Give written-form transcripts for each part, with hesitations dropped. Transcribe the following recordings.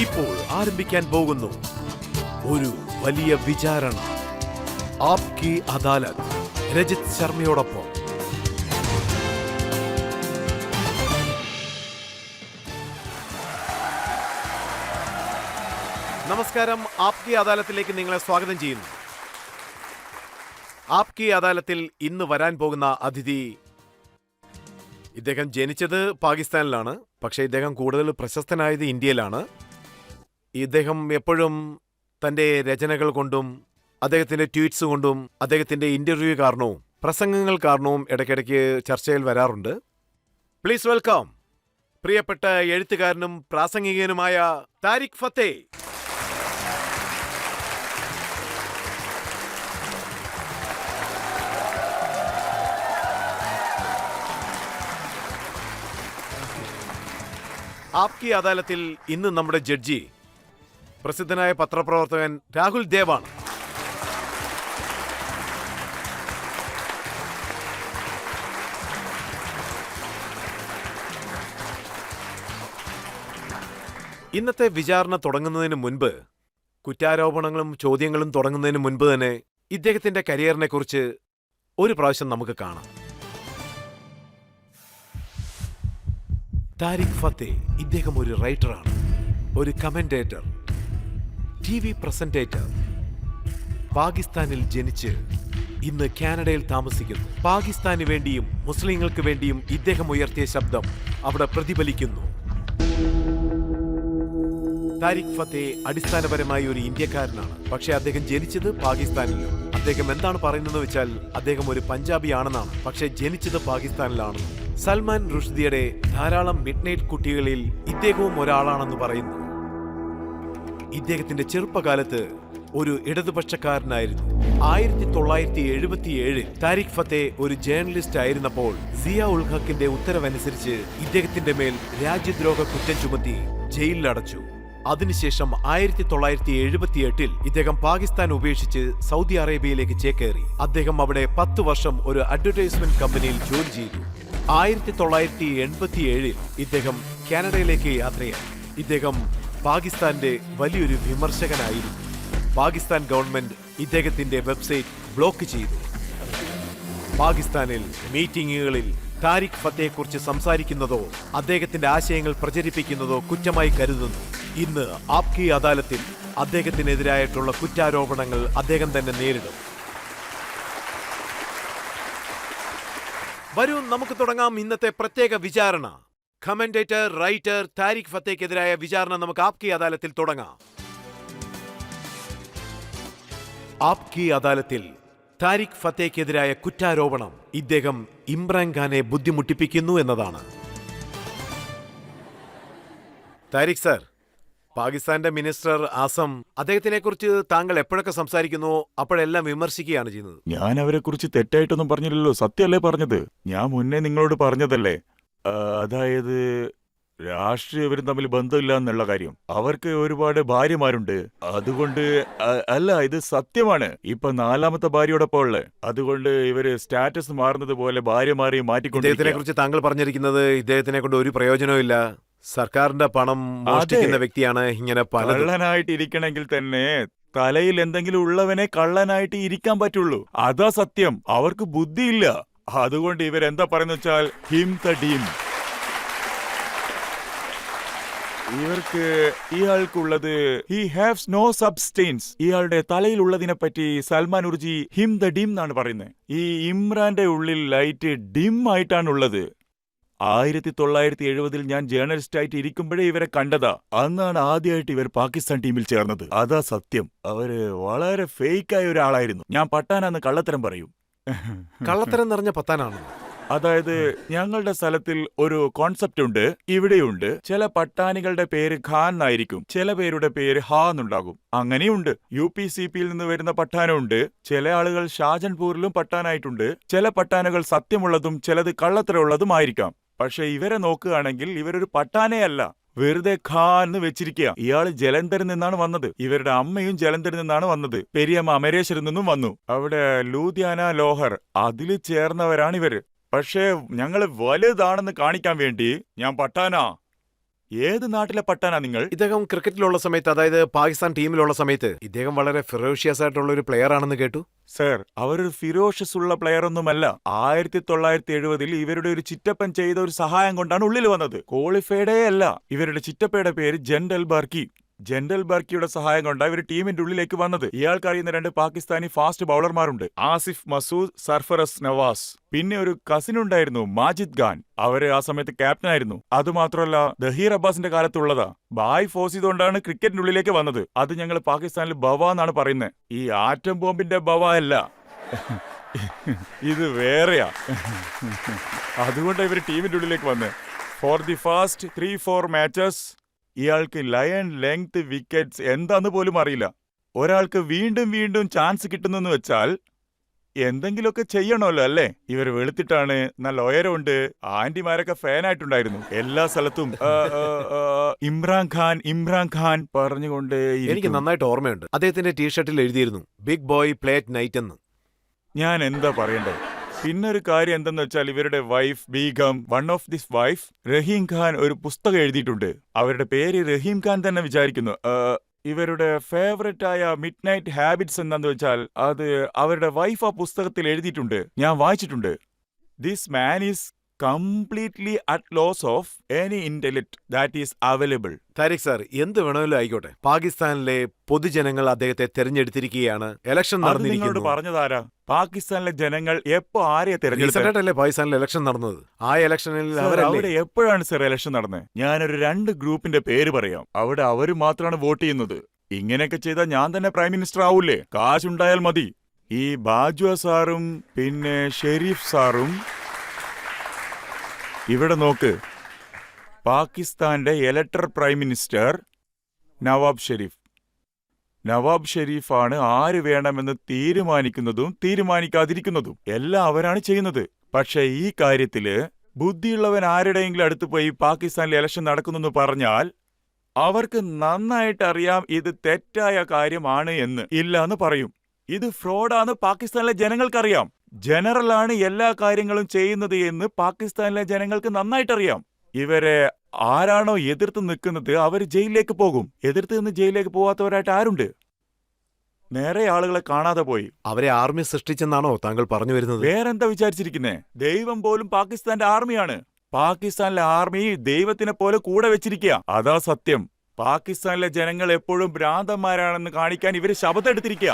ഇപ്പോൾ ആരംഭിക്കാൻ പോകുന്നു ഒരു വലിയ വിചാരണ. ആപ്കി അദാലത്ത് രജിത് ശർമ്മയോടൊപ്പം. നമസ്കാരം. ആപ്കി അദാലത്തിലേക്ക് നിങ്ങളെ സ്വാഗതം ചെയ്യുന്നു. ആപ്കി അദാലത്തിൽ ഇന്ന് വരാൻ പോകുന്ന അതിഥി, ഇദ്ദേഹം ജനിച്ചത് പാകിസ്ഥാനിലാണ്, പക്ഷേ ഇദ്ദേഹം കൂടുതൽ പ്രശസ്തനായത് ഇന്ത്യയിലാണ്. ഇദ്ദേഹം എപ്പോഴും തൻ്റെ രചനകൾ കൊണ്ടും അദ്ദേഹത്തിൻ്റെ ട്വീറ്റ്സ് കൊണ്ടും അദ്ദേഹത്തിൻ്റെ ഇൻ്റർവ്യൂ കാരണവും പ്രസംഗങ്ങൾ കാരണവും ഇടയ്ക്കിടയ്ക്ക് ചർച്ചയിൽ വരാറുണ്ട്. പ്ലീസ് വെൽക്കം പ്രിയപ്പെട്ട എഴുത്തുകാരനും പ്രാസംഗികനുമായ താരിഖ് ഫത്തേ. ആപ്കി അദാലത്തിൽ ഇന്ന് നമ്മുടെ ജഡ്ജി പ്രസിദ്ധനായ പത്രപ്രവർത്തകൻ രാഹുൽ ദേവാണ്. ഇന്നത്തെ വിചാരണ തുടങ്ങുന്നതിന് മുൻപ്, കുറ്റാരോപണങ്ങളും ചോദ്യങ്ങളും തുടങ്ങുന്നതിന് മുൻപ് തന്നെ ഇദ്ദേഹത്തിന്റെ കരിയറിനെ കുറിച്ച് ഒരു പ്രാവശ്യം നമുക്ക് കാണാം. താരിഖ് ഫത്തേ ഇദ്ദേഹം ഒരു റൈറ്ററാണ്, ഒരു കമന്റേറ്റർ, TV പ്രസന്റേറ്റർ. പാകിസ്ഥാനിൽ ജനിച്ച് ഇന്ന് കാനഡയിൽ താമസിക്കുന്നു. പാകിസ്ഥാന് വേണ്ടിയും മുസ്ലിങ്ങൾക്ക് വേണ്ടിയും ഇദ്ദേഹം ഉയർത്തിയ ശബ്ദം അവിടെ പ്രതിഫലിക്കുന്നു. താരിഖ് ഫത്തേ അടിസ്ഥാനപരമായി ഒരു ഇന്ത്യക്കാരനാണ്, പക്ഷേ അദ്ദേഹം ജനിച്ചത് പാകിസ്ഥാനിലും. അദ്ദേഹം എന്താണ് പറയുന്നതെന്ന് വെച്ചാൽ അദ്ദേഹം ഒരു പഞ്ചാബി ആണെന്നാണ്, പക്ഷേ ജനിച്ചത് പാകിസ്ഥാനിലാണ്. സൽമാൻ റുഷ്ദിയുടെ ധാരാളം മിഡ്നൈറ്റ് കുട്ടികളിൽ ഇദ്ദേഹവും ഒരാളാണെന്ന് പറയുന്നു. ഇദ്ദേഹത്തിന്റെ ചെറുപ്പകാലത്ത് ഒരു ഇടതുപക്ഷക്കാരനായിരുന്നു. 1977 താരിഖ് ഫത്തേ ഒരു ജേർണലിസ്റ്റ് ആയിരുന്നപ്പോൾ സിയ ഉൽ ഹക്കിന്റെ ഉത്തരവനുസരിച്ച് ഇദ്ദേഹത്തിന്റെ മേൽ രാജ്യദ്രോഹ കുറ്റം ചുമത്തി ജയിലിലടച്ചു. അതിനുശേഷം 1978 ഇദ്ദേഹം പാകിസ്ഥാൻ ഉപേക്ഷിച്ച് സൗദി അറേബ്യയിലേക്ക് ചേക്കേറി. അദ്ദേഹം അവിടെ 10 വർഷം ഒരു അഡ്വർടൈസ്മെന്റ് കമ്പനിയിൽ ജോലി ചെയ്തു. 1987 ഇദ്ദേഹം കാനഡയിലേക്ക് യാത്രയായി. ഇദ്ദേഹം പാകിസ്ഥാന്റെ വലിയൊരു വിമർശകനായിരുന്നു. പാകിസ്ഥാൻ ഗവൺമെന്റ് ഇദ്ദേഹത്തിന്റെ വെബ്സൈറ്റ് ബ്ലോക്ക് ചെയ്തു. പാകിസ്ഥാനിൽ മീറ്റിംഗുകളിൽ താരിഖ് ഫത്തേയെക്കുറിച്ച് സംസാരിക്കുന്നതോ അദ്ദേഹത്തിന്റെ ആശയങ്ങൾ പ്രചരിപ്പിക്കുന്നതോ കുറ്റമായി കരുതുന്നു. ഇന്ന് ആപ്കി അദാലത്തിൽ അദ്ദേഹത്തിനെതിരായിട്ടുള്ള കുറ്റാരോപണങ്ങൾ അദ്ദേഹം തന്നെ നേരിടും. വരൂ, നമുക്ക് തുടങ്ങാം ഇന്നത്തെ പ്രത്യേക വിചാരണ. കമന്റേറ്റർ, റൈറ്റർ താരിഖ് ഫത്തേക്കെതിരായ വിചാരണ നമുക്ക് ആപ്കി അദാലത്തിൽ തുടങ്ങാം. ആപ്കി അദാലത്തിൽ താരിഖ് ഫത്തേക്കെതിരായ കുറ്റാരോപണം ഇദ്ദേഹം ഇമ്രാൻഖാനെ ബുദ്ധിമുട്ടിപ്പിക്കുന്നു എന്നതാണ്. താരിഖ് സർ, പാകിസ്ഥാന്റെ മിനിസ്റ്റർ ആസം, അദ്ദേഹത്തിനെ കുറിച്ച് താങ്കൾ എപ്പോഴൊക്കെ സംസാരിക്കുന്നു അപ്പോഴെല്ലാം വിമർശിക്കുകയാണ് ചെയ്യുന്നത്. ഞാൻ അവരെ കുറിച്ച് തെറ്റായിട്ടൊന്നും പറഞ്ഞില്ലല്ലോ, സത്യമല്ലേ പറഞ്ഞത്. ഞാൻ മുന്നേ നിങ്ങളോട് പറഞ്ഞതല്ലേ, അതായത് രാഷ്ട്രീയവരും തമ്മിൽ ബന്ധമില്ല എന്നുള്ള കാര്യം. അവർക്ക് ഒരുപാട് ഭാര്യമാരുണ്ട്, അതുകൊണ്ട് അല്ല, ഇത് സത്യമാണ്. ഇപ്പൊ 4ാമത്തെ ഭാര്യയോടൊപ്പം ഉള്ളത്, അതുകൊണ്ട് ഇവര് സ്റ്റാറ്റസ് മാറുന്നത് പോലെ ഭാര്യമാരെ മാറ്റിക്കൊണ്ട്. ഇദ്ദേഹത്തിനെ കുറിച്ച് താങ്കൾ പറഞ്ഞിരിക്കുന്നത് ഇദ്ദേഹത്തിനെ കൊണ്ട് ഒരു പ്രയോജനവും ഇല്ല, സർക്കാരിന്റെ പണം മോഷ്ടിക്കുന്ന വ്യക്തിയാണ്. ഇങ്ങനെ കള്ളനായിട്ട് ഇരിക്കണമെങ്കിൽ തന്നെ തലയിൽ എന്തെങ്കിലും ഉള്ളവനെ കള്ളനായിട്ട് ഇരിക്കാൻ പറ്റുള്ളൂ. അതാ സത്യം. അവർക്ക് ബുദ്ധിയില്ല. അതുകൊണ്ട് ഇവരെന്താ പറയുന്ന വെച്ചാൽ ഹിം ദ ഡീം. ഇവർക്ക് ഇയാൾക്കുള്ളത് ഹി ഹാവ്സ് നോ സബ്സ്റ്റൻസ്. ഇയാളുടെ തലയിലുള്ളതിനെ പറ്റി സൽമാൻ റുർജി ഹിം ദ ഡീം എന്നാണ് പറയുന്നത്. ഈ ഇമ്രാന്റെ ഉള്ളിൽ ലൈറ്റ് ഡിം ആയിട്ടാണുള്ളത്. 1970 ഞാൻ ജേർണലിസ്റ്റ് ആയിട്ട് ഇരിക്കുമ്പോഴേ ഇവരെ കണ്ടതാ. അന്നാണ് ആദ്യമായിട്ട് ഇവർ പാകിസ്ഥാൻ ടീമിൽ ചേർന്നത്. അതാ സത്യം. അവര് വളരെ ഫേക്കായ ഒരാളായിരുന്നു. ഞാൻ പട്ടാനാന്ന് കള്ളത്തരം പറയും. കള്ളത്തരം നിറഞ്ഞ പത്താനാണ്. അതായത് ഞങ്ങളുടെ സ്ഥലത്തിൽ ഒരു കോൺസെപ്റ്റ് ഉണ്ട്, ഇവിടെയുണ്ട്. ചില പട്ടാണികളുടെ പേര് ഖാൻ എന്നായിരിക്കും, ചില പേരുടെ പേര് ഹാ എന്നുണ്ടാകും. അങ്ങനെയുണ്ട്. UPCPയിൽ നിന്ന് വരുന്ന പട്ടാനുണ്ട്. ചില ആളുകൾ ഷാജൻപൂരിലും പട്ടാനായിട്ടുണ്ട്. ചില പട്ടാനുകൾ സത്യമുള്ളതും ചിലത് കള്ളത്തരമുള്ളതുമായിരിക്കാം. പക്ഷെ ഇവരെ നോക്കുകയാണെങ്കിൽ ഇവരൊരു പട്ടാനയല്ല, വെറുതെ ഖാൻ എന്ന് വെച്ചിരിക്കുക. ഇയാള് ജലന്ധറിൽ നിന്നാണ് വന്നത്. ഇവരുടെ അമ്മയും ജലന്ധറിൽ നിന്നാണ് വന്നത്. പെരിയമ്മ അമരേശ്വരിൽ നിന്നും വന്നു. അവിടെ ലൂധിയാന ലോഹർ അതില് ചേർന്നവരാണിവര്. പക്ഷേ ഞങ്ങള് വലുതാണെന്ന് കാണിക്കാൻ വേണ്ടി ഞാൻ പട്ടാന ഏത് നാട്ടിലെ പട്ടാനാ നിങ്ങൾ? ഇദ്ദേഹം ക്രിക്കറ്റിലുള്ള സമയത്ത്, അതായത് പാകിസ്ഥാൻ ടീമിലുള്ള സമയത്ത് ഇദ്ദേഹം വളരെ ഫെറോഷ്യസ് ആയിട്ടുള്ള ഒരു പ്ലെയർ ആണെന്ന് കേട്ടു. സർ, അവരൊരു ഫിറോഷ്യസ് ഉള്ള പ്ലെയർ ഒന്നുമല്ല. 1970 ഇവരുടെ ഒരു ചിറ്റപ്പൻ ചെയ്ത ഒരു സഹായം കൊണ്ടാണ് ഉള്ളിൽ വന്നത്. ക്വാളിഫൈഡേ അല്ല. ഇവരുടെ ചിറ്റപ്പയുടെ പേര് ജൻഡൽ ബാർക്കി. ജൻഡൽ ബാർക്കിയുടെ സഹായം കൊണ്ടാണ് ഇവർ ടീമിന്റെ ഉള്ളിലേക്ക് വന്നത്. ഇയാൾക്ക് അറിയുന്ന 2 പാകിസ്ഥാനി ഫാസ്റ്റ് ബൗളർമാരുണ്ട്, ആസിഫ് മസൂദ്, സർഫറസ് നവാസ്. പിന്നെ ഒരു കസിൻ ഉണ്ടായിരുന്നു, മാജിദ് ഖാൻ. അവര് ആ സമയത്ത് ക്യാപ്റ്റനായിരുന്നു. അതുമാത്രമല്ല, ദഹീർ അബ്ബാസിന്റെ കാലത്തുള്ളതാ. ബായ് ഫോഴ്സ് ചെയ്തുകൊണ്ടാണ് ക്രിക്കറ്റിന്റെ ഉള്ളിലേക്ക് വന്നത്. അത് ഞങ്ങൾ പാകിസ്ഥാനിൽ ബവ എന്നാണ് പറയുന്നത്. ഈ ആറ്റം ബോംബിന്റെ ബവ അല്ല, ഇത് വേറെയാ. അതുകൊണ്ടാണ് ഇവര് ടീമിന്റെ ഉള്ളിലേക്ക് വന്നത്. ഫോർ ദി ഫാസ്റ്റ് 3-4 മാച്ചസ് ഇയാൾക്ക് ലയൺ ലെങ്ത് വിക്കറ്റ്സ് എന്താന്ന് പോലും അറിയില്ല. ഒരാൾക്ക് വീണ്ടും വീണ്ടും ചാൻസ് കിട്ടുന്നെന്ന് വെച്ചാൽ എന്തെങ്കിലുമൊക്കെ ചെയ്യണമല്ലോ അല്ലേ? ഇവർ വെളുത്തിട്ടാണ്, നല്ല ഉയരമുണ്ട്, ആന്റിമാരൊക്കെ ഫാനായിട്ടുണ്ടായിരുന്നു എല്ലാ സ്ഥലത്തും. ഇമ്രാൻ ഖാൻ പറഞ്ഞുകൊണ്ട് എനിക്ക് നന്നായിട്ട് ഓർമ്മയുണ്ട്. അദ്ദേഹത്തിന്റെ ടീഷർട്ടിൽ എഴുതിയിരുന്നു big boy play at night എന്ന്. ഞാൻ എന്താ പറയണ്ടേ? പിന്നൊരു കാര്യം എന്തെന്ന് വെച്ചാൽ, ഇവരുടെ wife Begum, one of this wife Rahim Khan, ഒരു പുസ്തകം എഴുതിയിട്ടുണ്ട്. അവരുടെ പേര് റഹീം ഖാൻ തന്നെ വിചാരിക്കുന്നു. ഇവരുടെ ഫേവറേറ്റ് ആയ മിഡ് നൈറ്റ് ഹാബിറ്റ്സ് എന്താന്ന് വെച്ചാൽ, അത് അവരുടെ വൈഫ് ആ പുസ്തകത്തിൽ എഴുതിയിട്ടുണ്ട്. ഞാൻ വായിച്ചിട്ടുണ്ട്. This man is completely at loss of any intellect that is available. Tariq sir, എന്ത് വേണമെങ്കിലും ആയിക്കോട്ടെ, പാകിസ്ഥാനിലെ പൊതുജനങ്ങൾ അദ്ദേഹത്തെ തെരഞ്ഞെടുത്തിരിക്കുകയാണ്. ഇലക്ഷൻ നടന്നിരിക്കുന്നു. പറഞ്ഞതാരാ? പാകിസ്ഥാനിലെ ജനങ്ങൾ എപ്പോ ആരെയാ തെരഞ്ഞെടുത്തല്ലേ പാകിസ്ഥാനിൽ ഇലക്ഷൻ നടന്നത്? ആ ഇലക്ഷനിൽ അവിടെ എപ്പോഴാണ് സർ ഇലക്ഷൻ നടന്നത്? ഞാനൊരു 2 ഗ്രൂപ്പിന്റെ പേര് പറയാം. അവിടെ അവര് മാത്രമാണ് വോട്ട് ചെയ്യുന്നത്. ഇങ്ങനെയൊക്കെ ചെയ്താൽ ഞാൻ തന്നെ പ്രൈം മിനിസ്റ്റർ ആവൂലേ? കാശുണ്ടായാൽ മതി. ഈ ബാജ്വ സാറും പിന്നെ ഷെരീഫ് സാറും. ഇവിടെ നോക്ക്, പാകിസ്ഥാന്റെ elected prime minister Nawab Sharif. Nawab ഷെരീഫാണ് ആര് വേണമെന്ന് തീരുമാനിക്കുന്നതും തീരുമാനിക്കാതിരിക്കുന്നതും എല്ലാം അവരാണ് ചെയ്യുന്നത്. പക്ഷേ ഈ കാര്യത്തില് ബുദ്ധിയുള്ളവൻ ആരുടെയെങ്കിലും അടുത്ത് പോയി പാകിസ്ഥാനിൽ ഇലക്ഷൻ നടക്കുന്നെന്ന് പറഞ്ഞാൽ അവർക്ക് നന്നായിട്ട് അറിയാം ഇത് തെറ്റായ കാര്യമാണ് എന്ന്. ഇല്ല എന്ന് പറയും. ഇത് ഫ്രോഡാന്ന് പാകിസ്ഥാനിലെ ജനങ്ങൾക്കറിയാം. ജനറലാണ് എല്ലാ കാര്യങ്ങളും ചെയ്യുന്നത് എന്ന് പാകിസ്ഥാനിലെ ജനങ്ങൾക്ക് നന്നായിട്ടറിയാം. ഇവരെ ആരാണോ എതിർത്ത് നിൽക്കുന്നത് അവർ ജയിലിലേക്ക് പോകും. എതിർത്ത് നിന്ന് ജയിലിലേക്ക് പോവാത്തവരായിട്ട് ആരുണ്ട്? നേരെ ആളുകളെ കാണാതെ പോയി. അവരെ ആർമി സൃഷ്ടിച്ചെന്നാണോ താങ്കൾ പറഞ്ഞു വരുന്നത്? വേറെന്താ വിചാരിച്ചിരിക്കുന്നേ? ദൈവം പോലും പാകിസ്ഥാന്റെ ആർമിയാണ്. പാകിസ്ഥാനിലെ ആർമി ദൈവത്തിനെ പോലെ കൂടെ വെച്ചിരിക്കുക. അതാ സത്യം. പാകിസ്ഥാനിലെ ജനങ്ങൾ എപ്പോഴും ഭ്രാന്തന്മാരാണെന്ന് കാണിക്കാൻ ഇവര് ശപഥം എടുത്തിരിക്കുക.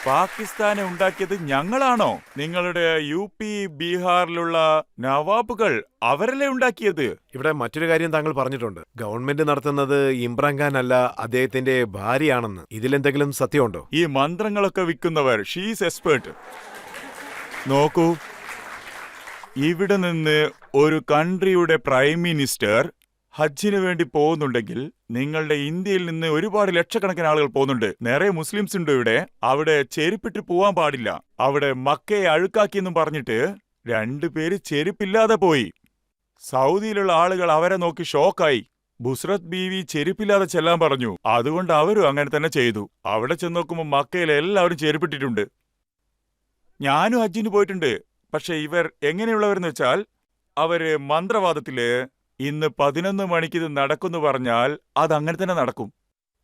പാകിസ്ഥാനെ ഉണ്ടാക്കിയത് ഞങ്ങളാണോ? നിങ്ങളുടെ UP ബീഹാറിലുള്ള നവാബുകൾ അവരല്ലേ ഉണ്ടാക്കിയത്? ഇവിടെ മറ്റൊരു കാര്യം താങ്കൾ പറഞ്ഞിട്ടുണ്ട്. ഗവൺമെന്റ് നടത്തുന്നത് ഇമ്രാൻഖാൻ അല്ല, അദ്ദേഹത്തിന്റെ ഭാര്യയാണെന്ന്. ഇതിലെന്തെങ്കിലും സത്യമുണ്ടോ? ഈ മന്ത്രങ്ങളൊക്കെ വിൽക്കുന്നവർ, ഷീസ് എക്സ്പേർട്ട്. നോക്കൂ, ഇവിടെ നിന്ന് ഒരു കൺട്രിയുടെ പ്രൈം മിനിസ്റ്റർ ഹജ്ജിന് വേണ്ടി പോകുന്നുണ്ടെങ്കിൽ നിങ്ങളുടെ ഇന്ത്യയിൽ നിന്ന് ഒരുപാട് ലക്ഷക്കണക്കിന് ആളുകൾ പോകുന്നുണ്ട്. നിറയെ മുസ്ലിംസ് ഉണ്ട് ഇവിടെ. അവിടെ ചെരുപ്പിട്ട് പോവാൻ പാടില്ല. അവിടെ മക്കയെ അഴുക്കാക്കിയെന്നും പറഞ്ഞിട്ട് 2 പേര് ചെരുപ്പില്ലാതെ പോയി. സൗദിയിലുള്ള ആളുകൾ അവരെ നോക്കി ഷോക്കായി. ബുസ്രത്ത് ബീവി ചെരുപ്പില്ലാതെ ചെല്ലാൻ പറഞ്ഞു. അതുകൊണ്ട് അവരും അങ്ങനെ തന്നെ ചെയ്തു. അവിടെ ചെന്ന് നോക്കുമ്പോൾ മക്കയിൽ എല്ലാവരും ചെരുപ്പിട്ടിട്ടുണ്ട്. ഞാനും ഹജ്ജിന് പോയിട്ടുണ്ട്. പക്ഷെ ഇവർ എങ്ങനെയുള്ളവരെന്ന് വെച്ചാൽ, അവര് മന്ത്രവാദത്തില് ഇന്ന് 11 മണിക്ക് ഇത് നടക്കുമെന്ന് പറഞ്ഞാൽ അതങ്ങനെ തന്നെ നടക്കും.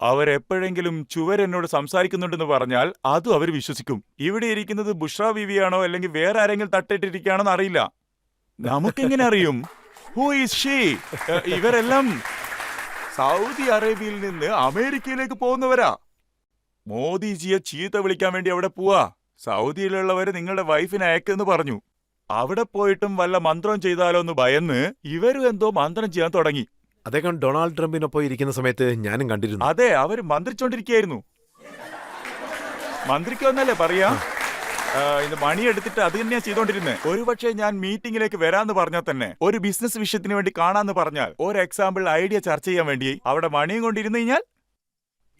അവരെപ്പോഴെങ്കിലും ചുവരെന്നോട് സംസാരിക്കുന്നുണ്ടെന്ന് പറഞ്ഞാൽ അതും അവർ വിശ്വസിക്കും. ഇവിടെ ഇരിക്കുന്നത് ബുഷ്ര ബീവിയാണോ അല്ലെങ്കിൽ വേറെ ആരെങ്കിലും തട്ടിട്ടിരിക്കുകയാണോന്ന് അറിയില്ല. നമുക്കെങ്ങനെ അറിയും? Who is she? ഇവരെല്ലാം സൗദി അറേബ്യയിൽ നിന്ന് അമേരിക്കയിലേക്ക് പോകുന്നവരാ. മോദിജിയെ ചീത്ത വിളിക്കാൻ വേണ്ടി അവിടെ പോവാ. സൗദിയിലുള്ളവര് നിങ്ങളുടെ വൈഫിനെ അയക്കെന്ന് പറഞ്ഞു. അവിടെ പോയിട്ടും വല്ല മന്ത്രം ചെയ്താലോ എന്ന് ഭയന്ന് ഇവരും എന്തോ മന്ത്രം ചെയ്യാൻ തുടങ്ങി. അദ്ദേഹം ഡൊണാൾഡ് ട്രംപിനൊപ്പം ഇരിക്കുന്ന സമയത്ത് ഞാനും കണ്ടിരുന്നു. അതെ, അവര് മന്ത്രിച്ചോണ്ടിരിക്കുകയായിരുന്നു. മന്ത്രിക്കൊന്നല്ലേ പറയാ, ഇത് മണിയെടുത്തിട്ട് അത് തന്നെയാ ചെയ്തോണ്ടിരുന്നത്. ഒരുപക്ഷെ ഞാൻ മീറ്റിംഗിലേക്ക് വരാന്ന് പറഞ്ഞാൽ തന്നെ, ഒരു ബിസിനസ് വിഷയത്തിന് വേണ്ടി കാണാന്ന് പറഞ്ഞാൽ, ഒരു എക്സാമ്പിൾ ഐഡിയ ചർച്ച ചെയ്യാൻ വേണ്ടി അവിടെ മണിയും കൊണ്ടിരുന്നു കഴിഞ്ഞാൽ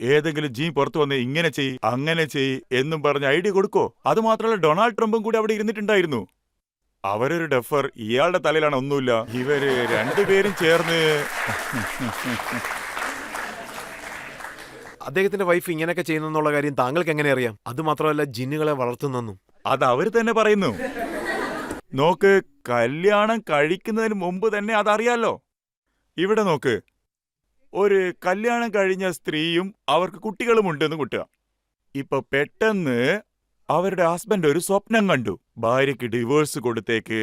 ഏതെങ്കിലും ജി പുറത്തു വന്ന് ഇങ്ങനെ ചെയ് അങ്ങനെ ചെയ് എന്നും പറഞ്ഞ് ഐഡിയ കൊടുക്കോ? അതുമാത്രമല്ല, ഡൊണാൾഡ് ട്രംപും കൂടി അവിടെ ഇരുന്നിട്ടുണ്ടായിരുന്നു. അവരൊരു ഡെഫർ, ഇയാളുടെ തലയിലാണ് ഒന്നുമില്ല. ഇവര് 2 പേരും ചേർന്ന് അദ്ദേഹത്തിന്റെ വൈഫ് ഇങ്ങനെയൊക്കെ ചെയ്യുന്നുള്ള കാര്യം താങ്കൾക്ക് എങ്ങനെ അറിയാം? അതുമാത്രമല്ല, ജിന്നുകളെ വളർത്തുന്നെന്നും. അത് അവര് തന്നെ പറയുന്നു. നോക്ക്, കല്യാണം കഴിക്കുന്നതിന് മുമ്പ് തന്നെ അതറിയാലോ. ഇവിടെ നോക്ക്, ഒരു കല്യാണം കഴിഞ്ഞ സ്ത്രീയും അവർക്ക് കുട്ടികളും ഉണ്ടെന്ന് കൂട്ടുക. ഇപ്പൊ പെട്ടെന്ന് അവരുടെ ഹസ്ബൻഡ് ഒരു സ്വപ്നം കണ്ടു, ഭാര്യയ്ക്ക് ഡിവോഴ്സ് കൊടുത്തേക്ക്,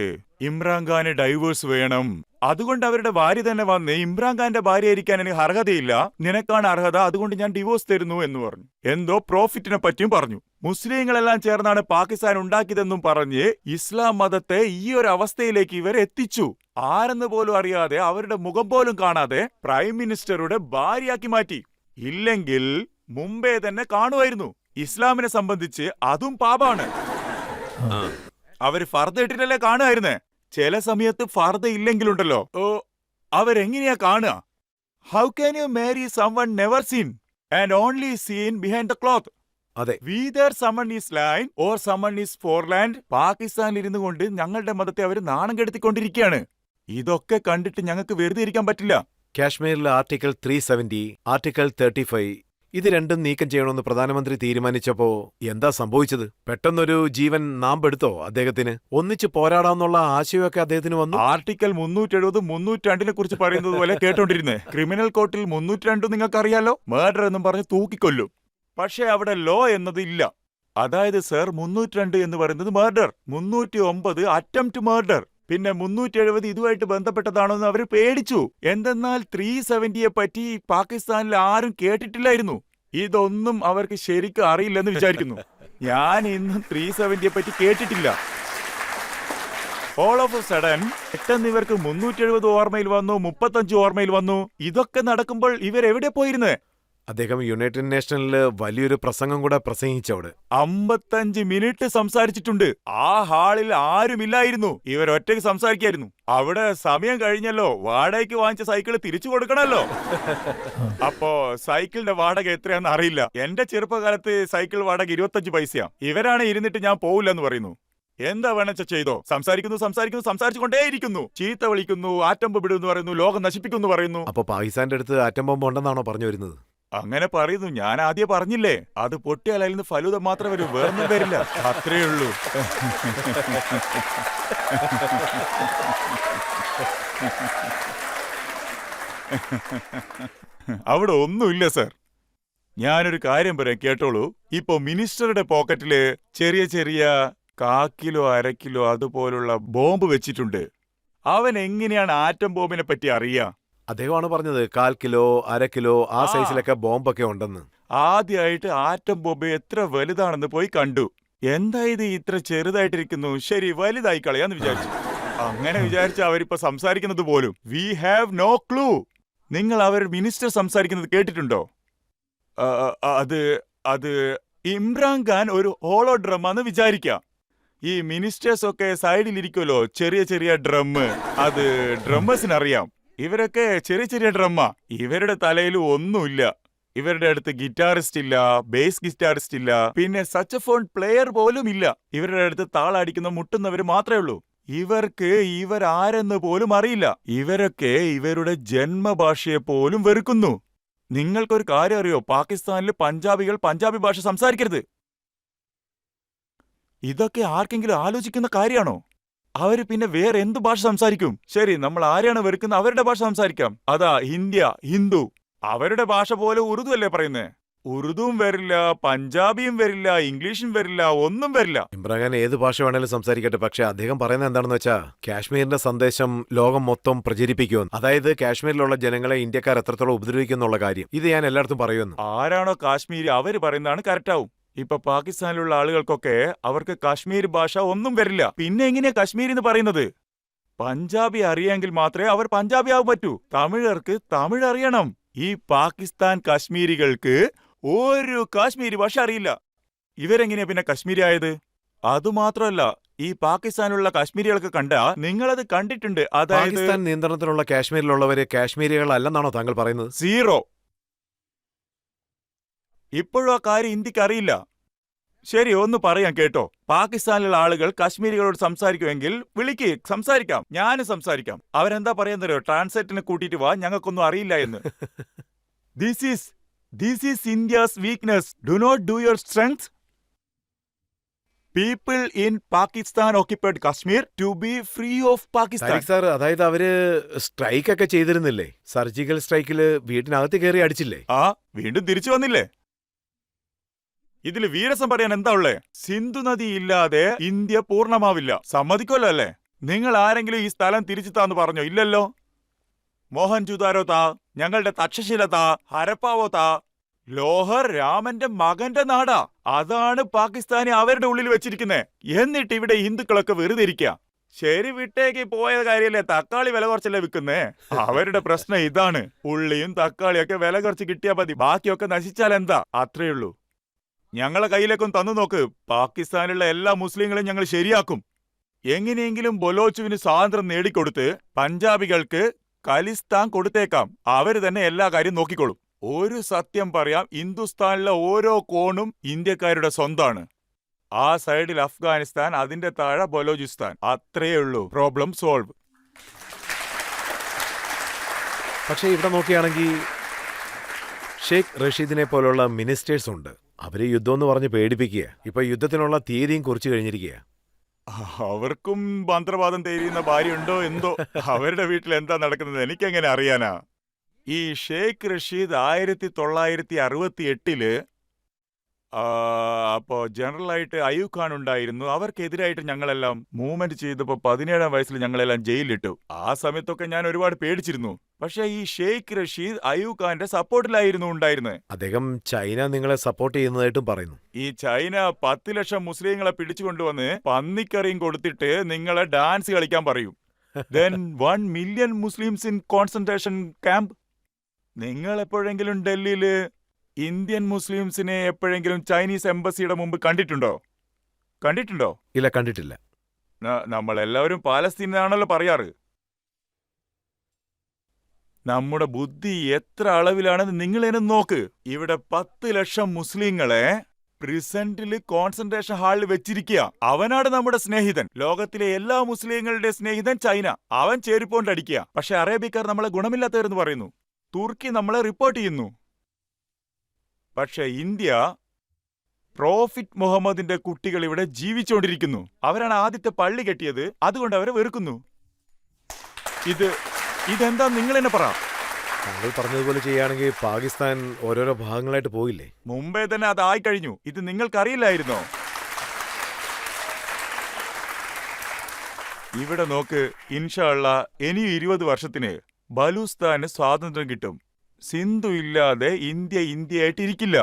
ഇമ്രാൻഖാന് ഡൈവേഴ്സ് വേണം. അതുകൊണ്ട് അവരുടെ ഭാര്യ തന്നെ വന്ന് ഇമ്രാൻഖാന്റെ ഭാര്യ ആയിരിക്കാൻ എനിക്ക് അർഹതയില്ല, നിനക്കാണ് അർഹത, അതുകൊണ്ട് ഞാൻ ഡിവോഴ്സ് തരുന്നു എന്ന് പറഞ്ഞു. എന്തോ പ്രോഫിറ്റിനെ പറ്റിയും പറഞ്ഞു. മുസ്ലിങ്ങളെല്ലാം ചേർന്നാണ് പാകിസ്ഥാൻ ഉണ്ടാക്കിയതെന്നും പറഞ്ഞ് ഇസ്ലാം മതത്തെ ഈ ഒരു അവസ്ഥയിലേക്ക് ഇവരെ എത്തിച്ചു. ആരെന്ന് പോലും അറിയാതെ, അവരുടെ മുഖം പോലും കാണാതെ പ്രൈം മിനിസ്റ്ററുടെ ഭാര്യയാക്കി മാറ്റി. ഇല്ലെങ്കിൽ മുമ്പേ തന്നെ കാണുമായിരുന്നു. ഇസ്ലാമിനെ സംബന്ധിച്ച് അതും പാപാണ്. അവര് ഫർദ ഇട്ടിട്ടല്ലേ കാണുമായിരുന്നേ. ചില സമയത്ത് ഫർദ ഇല്ലെങ്കിലുണ്ടല്ലോ, അവരെങ്ങനെയാ കാണുക? How can you marry someone never seen and only seen behind the cloth? അതെ, whether someone is line or someone is foreland. പാകിസ്ഥാനിൽ ഇരുന്നു കൊണ്ട് ഞങ്ങളുടെ മതത്തെ അവർ നാണം കെടുത്തിക്കൊണ്ടിരിക്കുകയാണ്. ഇതൊക്കെ കണ്ടിട്ട് ഞങ്ങൾക്ക് വെറുതെ ഇരിക്കാൻ പറ്റില്ല. കാശ്മീരിലെ ആർട്ടിക്കിൾ 370, ആർട്ടിക്കിൾ 35 ഇത് രണ്ടും നീക്കം ചെയ്യണമെന്ന് പ്രധാനമന്ത്രി തീരുമാനിച്ചപ്പോ എന്താ സംഭവിച്ചത്? പെട്ടെന്നൊരു ജീവൻ നാമ്പെടുത്തോ അദ്ദേഹത്തിന്? ഒന്നിച്ച് പോരാടാന്നുള്ള ആശയമൊക്കെ അദ്ദേഹത്തിന് വന്നു. ആർട്ടിക്കിൾ 370, 302 കുറിച്ച് പറയുന്നത് പോലെ കേട്ടോണ്ടിരുന്നേ. ക്രിമിനൽ കോർട്ടിൽ 302 നിങ്ങൾക്കറിയാലോ, മർഡർ എന്നും പറഞ്ഞ് തൂക്കിക്കൊല്ലും. പക്ഷേ അവിടെ ലോ എന്നത് ഇല്ല. അതായത് സർ, 302 എന്ന് പറയുന്നത് മർഡർ, 309 അറ്റംപ്റ്റ് മർഡർ, പിന്നെ 370 ഇതുമായിട്ട് ബന്ധപ്പെട്ടതാണോ എന്ന് അവർ പേടിച്ചു. എന്തെന്നാൽ 370യെ പറ്റി പാകിസ്ഥാനിൽ ആരും കേട്ടിട്ടില്ലായിരുന്നു. ഇതൊന്നും അവർക്ക് ശരിക്കും അറിയില്ലെന്ന് വിചാരിക്കുന്നു. ഞാൻ ഇന്നും 370യെ പറ്റി കേട്ടിട്ടില്ല. ഓൾ ഓഫ് എ സഡൻ പെട്ടെന്ന് ഇവർക്ക് 370 ഓർമ്മയിൽ വന്നു, 35 ഓർമ്മയിൽ വന്നു. ഇതൊക്കെ നടക്കുമ്പോൾ ഇവരെവിടെ പോയിരുന്നേ? അദ്ദേഹം യുണൈറ്റഡ് നേഷനില് വലിയൊരു പ്രസംഗം കൂടെ പ്രസംഗിച്ചവിടെ. 55 മിനിറ്റ് സംസാരിച്ചിട്ടുണ്ട്. ആ ഹാളിൽ ആരുമില്ലായിരുന്നു, ഇവരൊറ്റയ്ക്ക് സംസാരിക്കായിരുന്നു. അവിടെ സമയം കഴിഞ്ഞല്ലോ, വാടകയ്ക്ക് വാങ്ങിച്ച സൈക്കിള് തിരിച്ചു കൊടുക്കണല്ലോ. അപ്പോ സൈക്കിളിന്റെ വാടക എത്രയാണെന്ന് അറിയില്ല. എന്റെ ചെറുപ്പകാലത്ത് സൈക്കിൾ വാടക 25 പൈസയാ. ഇവരാണ് ഇരുന്നിട്ട് ഞാൻ പോവില്ലെന്ന് പറയുന്നു. എന്താ വേണച്ച ചെയ്തോ? സംസാരിച്ചുകൊണ്ടേയിരിക്കുന്നു. ചീത്ത വിളിക്കുന്നു, ആറ്റം ബോംബ് ഇടുന്നു പറയുന്നു, ലോകം നശിപ്പിക്കുന്നു പറയുന്നു. അപ്പൊ പാകിസ്ഥാന്റെ അടുത്ത് ആറ്റം ബോംബ് ഉണ്ടെന്നാണോ പറഞ്ഞു വരുന്നത്? അങ്ങനെ പറയുന്നു. ഞാൻ ആദ്യം പറഞ്ഞില്ലേ, അത് പൊട്ടിയാൽ അതിൽ നിന്ന് ഫലൂദ മാത്രം വരും, വേറൊന്നും വരില്ല. അത്രേ ഉള്ളൂ. അവിടെ ഒന്നുമില്ല സർ. ഞാനൊരു കാര്യം പറയാം, കേട്ടോളൂ. ഇപ്പൊ മിനിസ്റ്ററുടെ പോക്കറ്റില് ചെറിയ ചെറിയ 1/4 കിലോ 1/2 കിലോ അതുപോലുള്ള ബോംബ് വെച്ചിട്ടുണ്ട്. അവൻ എങ്ങനെയാണ് ആറ്റം ബോംബിനെ പറ്റി അറിയാ? അദ്ദേഹമാണ് പറഞ്ഞത് 1/4 കിലോ 1/2 കിലോ ആ സൈസിലൊക്കെ ബോംബൊക്കെ ഉണ്ടെന്ന്. ആദ്യമായിട്ട് ആറ്റം ബോംബ് എത്ര വലുതാണെന്ന് പോയി കണ്ടു. എന്താ ഇത് ഇത്ര ചെറുതായിട്ടിരിക്കുന്നു, ശരി വലുതായി കളയാന്ന് വിചാരിച്ചു. അങ്ങനെ വിചാരിച്ച അവരിപ്പോ സംസാരിക്കുന്നത് പോലും വി ഹാവ് നോ ക്ലൂ. നിങ്ങൾ അവർ മിനിസ്റ്റർ സംസാരിക്കുന്നത് കേട്ടിട്ടുണ്ടോ? അത് ഇമ്രാൻഖാൻ ഒരു ഹോളോ ഡ്രമ്മാന്ന് വിചാരിക്കാം. ഈ മിനിസ്റ്റേഴ്സ് ഒക്കെ സൈഡിലിരിക്കുമല്ലോ, ചെറിയ ചെറിയ ഡ്രം, അത് ഡ്രമ്മേഴ്സിനറിയാം. ഇവരൊക്കെ ചെറിയ ചെറിയ ഡ്രമ്മാ. ഇവരുടെ തലയിൽ ഒന്നുമില്ല. ഇവരുടെ അടുത്ത് ഗിറ്റാറിസ്റ്റ് ഇല്ല, ബേസ് ഗിറ്റാറിസ്റ്റ് ഇല്ല, പിന്നെ സക്സോഫോൺ പ്ലെയർ പോലും ഇല്ല. ഇവരുടെ അടുത്ത് താളടിക്കുന്ന മുട്ടുന്നവര് മാത്രമേ ഉള്ളൂ. ഇവർക്ക് ഇവരാരെന്ന് പോലും അറിയില്ല. ഇവരൊക്കെ ഇവരുടെ ജന്മഭാഷയെ പോലും വെറുക്കുന്നു. നിങ്ങൾക്കൊരു കാര്യം അറിയോ? പാകിസ്ഥാനിൽ പഞ്ചാബികൾ പഞ്ചാബി ഭാഷ സംസാരിക്കരുത്. ഇതൊക്കെ ആർക്കെങ്കിലും ആലോചിക്കുന്ന കാര്യമാണോ? അവര് പിന്നെ വേറെ എന്ത് ഭാഷ സംസാരിക്കും? ശരി, നമ്മൾ ആരെയാണ് വെറുക്കുന്നത് അവരുടെ ഭാഷ സംസാരിക്കാം. അതാ ഇന്ത്യ, ഹിന്ദു. അവരുടെ ഭാഷ പോലെ ഉറുദു അല്ലേ പറയുന്നേ? ഉറുദുവും വരില്ല, പഞ്ചാബിയും വരില്ല, ഇംഗ്ലീഷും വരില്ല, ഒന്നും വരില്ല. ഇമ്രാൻഖാൻ ഏത് ഭാഷ വേണേലും സംസാരിക്കട്ടെ, പക്ഷെ അദ്ദേഹം പറയുന്നത് എന്താണെന്ന് വെച്ചാൽ കാശ്മീരിന്റെ സന്ദേശം ലോകം മൊത്തം പ്രചരിപ്പിക്കുമെന്ന്. അതായത് കാശ്മീരിലുള്ള ജനങ്ങളെ ഇന്ത്യക്കാർ എത്രത്തോളം ഉപദ്രവിക്കുന്നുള്ള കാര്യം. ഇത് ഞാൻ എല്ലായിടത്തും പറയുമെന്ന്. ആരാണോ കാശ്മീരി അവര് പറയുന്നതാണ് കറക്റ്റാവും. ഇപ്പൊ പാകിസ്ഥാനിലുള്ള ആളുകൾക്കൊക്കെ അവർക്ക് കാശ്മീരി ഭാഷ ഒന്നും വരില്ല. പിന്നെ എങ്ങനെയാ കാശ്മീരി എന്ന് പറയുന്നത്? പഞ്ചാബി അറിയാമെങ്കിൽ മാത്രമേ അവർ പഞ്ചാബി ആവാൻ പറ്റൂ. തമിഴർക്ക് തമിഴ് അറിയണം. ഈ പാകിസ്ഥാൻ കാശ്മീരികൾക്ക് ഒരു കാശ്മീരി ഭാഷ അറിയില്ല. ഇവരെങ്ങനെയാ പിന്നെ കാശ്മീരി ആയത്? അതുമാത്രമല്ല, ഈ പാകിസ്ഥാനിലുള്ള കാശ്മീരികൾക്ക് കണ്ടാ നിങ്ങളത് കണ്ടിട്ടുണ്ട്. അതായത് പാകിസ്ഥാൻ നിയന്ത്രണത്തിലുള്ള കാശ്മീരിലുള്ളവര് കാശ്മീരികളല്ലെന്നാണോ താങ്കൾ പറയുന്നത്? സീറോ. ഇപ്പോഴും ആ കാര്യം ഇന്ത്യക്ക് അറിയില്ല. ശരി, ഒന്ന് പറയാം കേട്ടോ. പാകിസ്ഥാനിലുള്ള ആളുകൾ കാശ്മീരികളോട് സംസാരിക്കുമെങ്കിൽ വിളിക്ക്, സംസാരിക്കാം. ഞാനും സംസാരിക്കാം. അവരെന്താ പറയാന്നറിയോ? ട്രാൻസ്ലേറ്ററിനെ കൂട്ടിയിട്ട് വാ, ഞങ്ങൾക്കൊന്നും അറിയില്ല എന്ന്. This is India's weakness. Do not do your strength. People in Pakistan occupied Kashmir to be free of Pakistan. Tariq sir, അതായത് അവര് സ്ട്രൈക്ക് ഒക്കെ ചെയ്തിരുന്നില്ലേ? സർജിക്കൽ സ്ട്രൈക്കില് വീട്ടിനകത്ത് കയറി അടിച്ചില്ലേ? ആ വീണ്ടും തിരിച്ചു വന്നില്ലേ? ഇതില് വീരസം പറയാൻ എന്താ ഉള്ളേ? സിന്ധു നദി ഇല്ലാതെ ഇന്ത്യ പൂർണ്ണമാവില്ല. സമ്മതിക്കുമല്ലോ അല്ലേ? നിങ്ങൾ ആരെങ്കിലും ഈ സ്ഥലം തിരിച്ചു താന്ന് പറഞ്ഞോ? ഇല്ലല്ലോ. മോഹൻജുദാരോ താ, ഞങ്ങളുടെ തക്ഷശില താ, ഹരപ്പാവോ താ. ലോഹർ രാമന്റെ മകന്റെ നാടാ. അതാണ് പാകിസ്ഥാനി അവരുടെ ഉള്ളിൽ വെച്ചിരിക്കുന്നേ. എന്നിട്ട് ഇവിടെ ഹിന്ദുക്കളൊക്കെ വെറുതെ ഇരിക്കുക. ശരി, വിട്ടേക്ക് പോയ കാര്യല്ലേ, തക്കാളി വില കുറച്ചല്ലേ വിൽക്കുന്നേ. അവരുടെ പ്രശ്നം ഇതാണ്. ഉള്ളിയും തക്കാളിയൊക്കെ വില കുറച്ച് കിട്ടിയാ മതി, ബാക്കിയൊക്കെ നശിച്ചാൽ എന്താ? അത്രേ ഉള്ളൂ. ഞങ്ങളെ കയ്യിലേക്കൊന്ന് തന്നു നോക്ക്. പാകിസ്ഥാനിലുള്ള എല്ലാ മുസ്ലിങ്ങളെയും ഞങ്ങൾ ശരിയാക്കും. എങ്ങനെയെങ്കിലും ബൊലോച്ചുവിന് സ്വാതന്ത്ര്യം നേടിക്കൊടുത്ത് പഞ്ചാബികൾക്ക് ഖലിസ്ഥാൻ കൊടുത്തേക്കാം. അവര് തന്നെ എല്ലാ കാര്യം നോക്കിക്കോളും. ഒരു സത്യം പറയാം, ഹിന്ദുസ്ഥാനിലെ ഓരോ കോണും ഇന്ത്യക്കാരുടെ സ്വന്താണ്. ആ സൈഡിൽ അഫ്ഗാനിസ്ഥാൻ, അതിന്റെ താഴെ ബലോചിസ്ഥാൻ. അത്രയേ ഉള്ളൂ. Problem solve. പക്ഷേ ഇവിടെ നോക്കുകയാണെങ്കിൽ ഷെയ്ഖ് റഷീദിനെ പോലുള്ള മിനിസ്റ്റേഴ്സ് ഉണ്ട്. അവര് യുദ്ധം എന്ന് പറഞ്ഞ് പേടിപ്പിക്കുക. ഇപ്പൊ യുദ്ധത്തിനുള്ള തീയതിയും കുറിച്ച് കഴിഞ്ഞിരിക്കുക. അവർക്കും മന്ത്രവാദം തേരിയുന്ന ഭാര്യയുണ്ടോ എന്തോ. അവരുടെ വീട്ടിൽ എന്താ നടക്കുന്നത് എനിക്കെങ്ങനെ അറിയാനാ? ഈ ഷെയ്ഖ് റഷീദ് 1968 അപ്പോ ജനറലായിട്ട് അയൂബ് ഖാൻ ഉണ്ടായിരുന്നു. അവർക്കെതിരായിട്ട് ഞങ്ങളെല്ലാം മൂവ്മെന്റ് ചെയ്തപ്പോ 17-ാം വയസ്സിൽ ഞങ്ങളെല്ലാം ജയിലിലിട്ടു. ആ സമയത്തൊക്കെ ഞാൻ ഒരുപാട് പേടിച്ചിരുന്നു. പക്ഷെ ഈ ഷെയ്ഖ് റഷീദ് അയൂബ് ഖാന്റെ സപ്പോർട്ടിലായിരുന്നു ഉണ്ടായിരുന്നത്. അദ്ദേഹം ചൈന നിങ്ങളെ സപ്പോർട്ട് ചെയ്യുന്നതായിട്ടും പറയുന്നു. ഈ ചൈന 10 ലക്ഷം മുസ്ലിങ്ങളെ പിടിച്ചുകൊണ്ടുവന്ന് പന്നിക്കറിയും കൊടുത്തിട്ട് നിങ്ങളെ ഡാൻസ് കളിക്കാൻ പറയും. Then 1 million Muslims in concentration camp. നിങ്ങൾ എപ്പോഴെങ്കിലും ഡൽഹിയില് ഇന്ത്യൻ മുസ്ലിംസിനെ എപ്പോഴെങ്കിലും ചൈനീസ് എംബസിയുടെ മുമ്പ് കണ്ടിട്ടുണ്ടോ? ഇല്ല, കണ്ടിട്ടില്ല. നമ്മളെല്ലാവരും പാലസ്തീനാണല്ലോ പറയാറ്. നമ്മുടെ ബുദ്ധി എത്ര അളവിലാണെന്ന് നിങ്ങളെന്നെ നോക്ക്. ഇവിടെ 10 ലക്ഷം മുസ്ലിങ്ങളെ പ്രിസന്റില് കോൺസെൻട്രേഷൻ ഹാളിൽ വെച്ചിരിക്കുക. അവനാണ് നമ്മുടെ സ്നേഹിതൻ. ലോകത്തിലെ എല്ലാ മുസ്ലിങ്ങളുടെ സ്നേഹിതൻ ചൈന. അവൻ ചേരിപ്പോണ്ടടിക്കുക. പക്ഷെ അറേബ്യക്കാർ നമ്മളെ ഗുണമില്ലാത്തവരെന്ന് പറയുന്നു. തുർക്കി നമ്മളെ റിപ്പോർട്ട് ചെയ്യുന്നു. പക്ഷെ ഇന്ത്യ, പ്രോഫിറ്റ് മുഹമ്മദിന്റെ കുട്ടികൾ ഇവിടെ ജീവിച്ചുകൊണ്ടിരിക്കുന്നു. അവരാണ് ആദ്യത്തെ പള്ളി കെട്ടിയത്. അതുകൊണ്ട് അവരെ വെറുക്കുന്നു. ഇതെന്താ നിങ്ങൾ തന്നെ പറ. താങ്കൾ പറഞ്ഞതുപോലെ ചെയ്യുകയാണെങ്കിൽ പാകിസ്ഥാൻ ഓരോരോ ഭാഗങ്ങളായിട്ട് പോയില്ലേ? മുമ്പേ തന്നെ അതായി കഴിഞ്ഞു. ഇത് നിങ്ങൾക്കറിയില്ലായിരുന്നോ? ഇവിടെ നോക്ക്, ഇൻഷാ അല്ലാ ഇനിയും 20 വർഷത്തിന് ബലൂസ്താന് സ്വാതന്ത്ര്യം കിട്ടും. സിന്ധു ഇല്ലാതെ ഇന്ത്യ ഇന്ത്യയായിട്ടിരിക്കില്ല.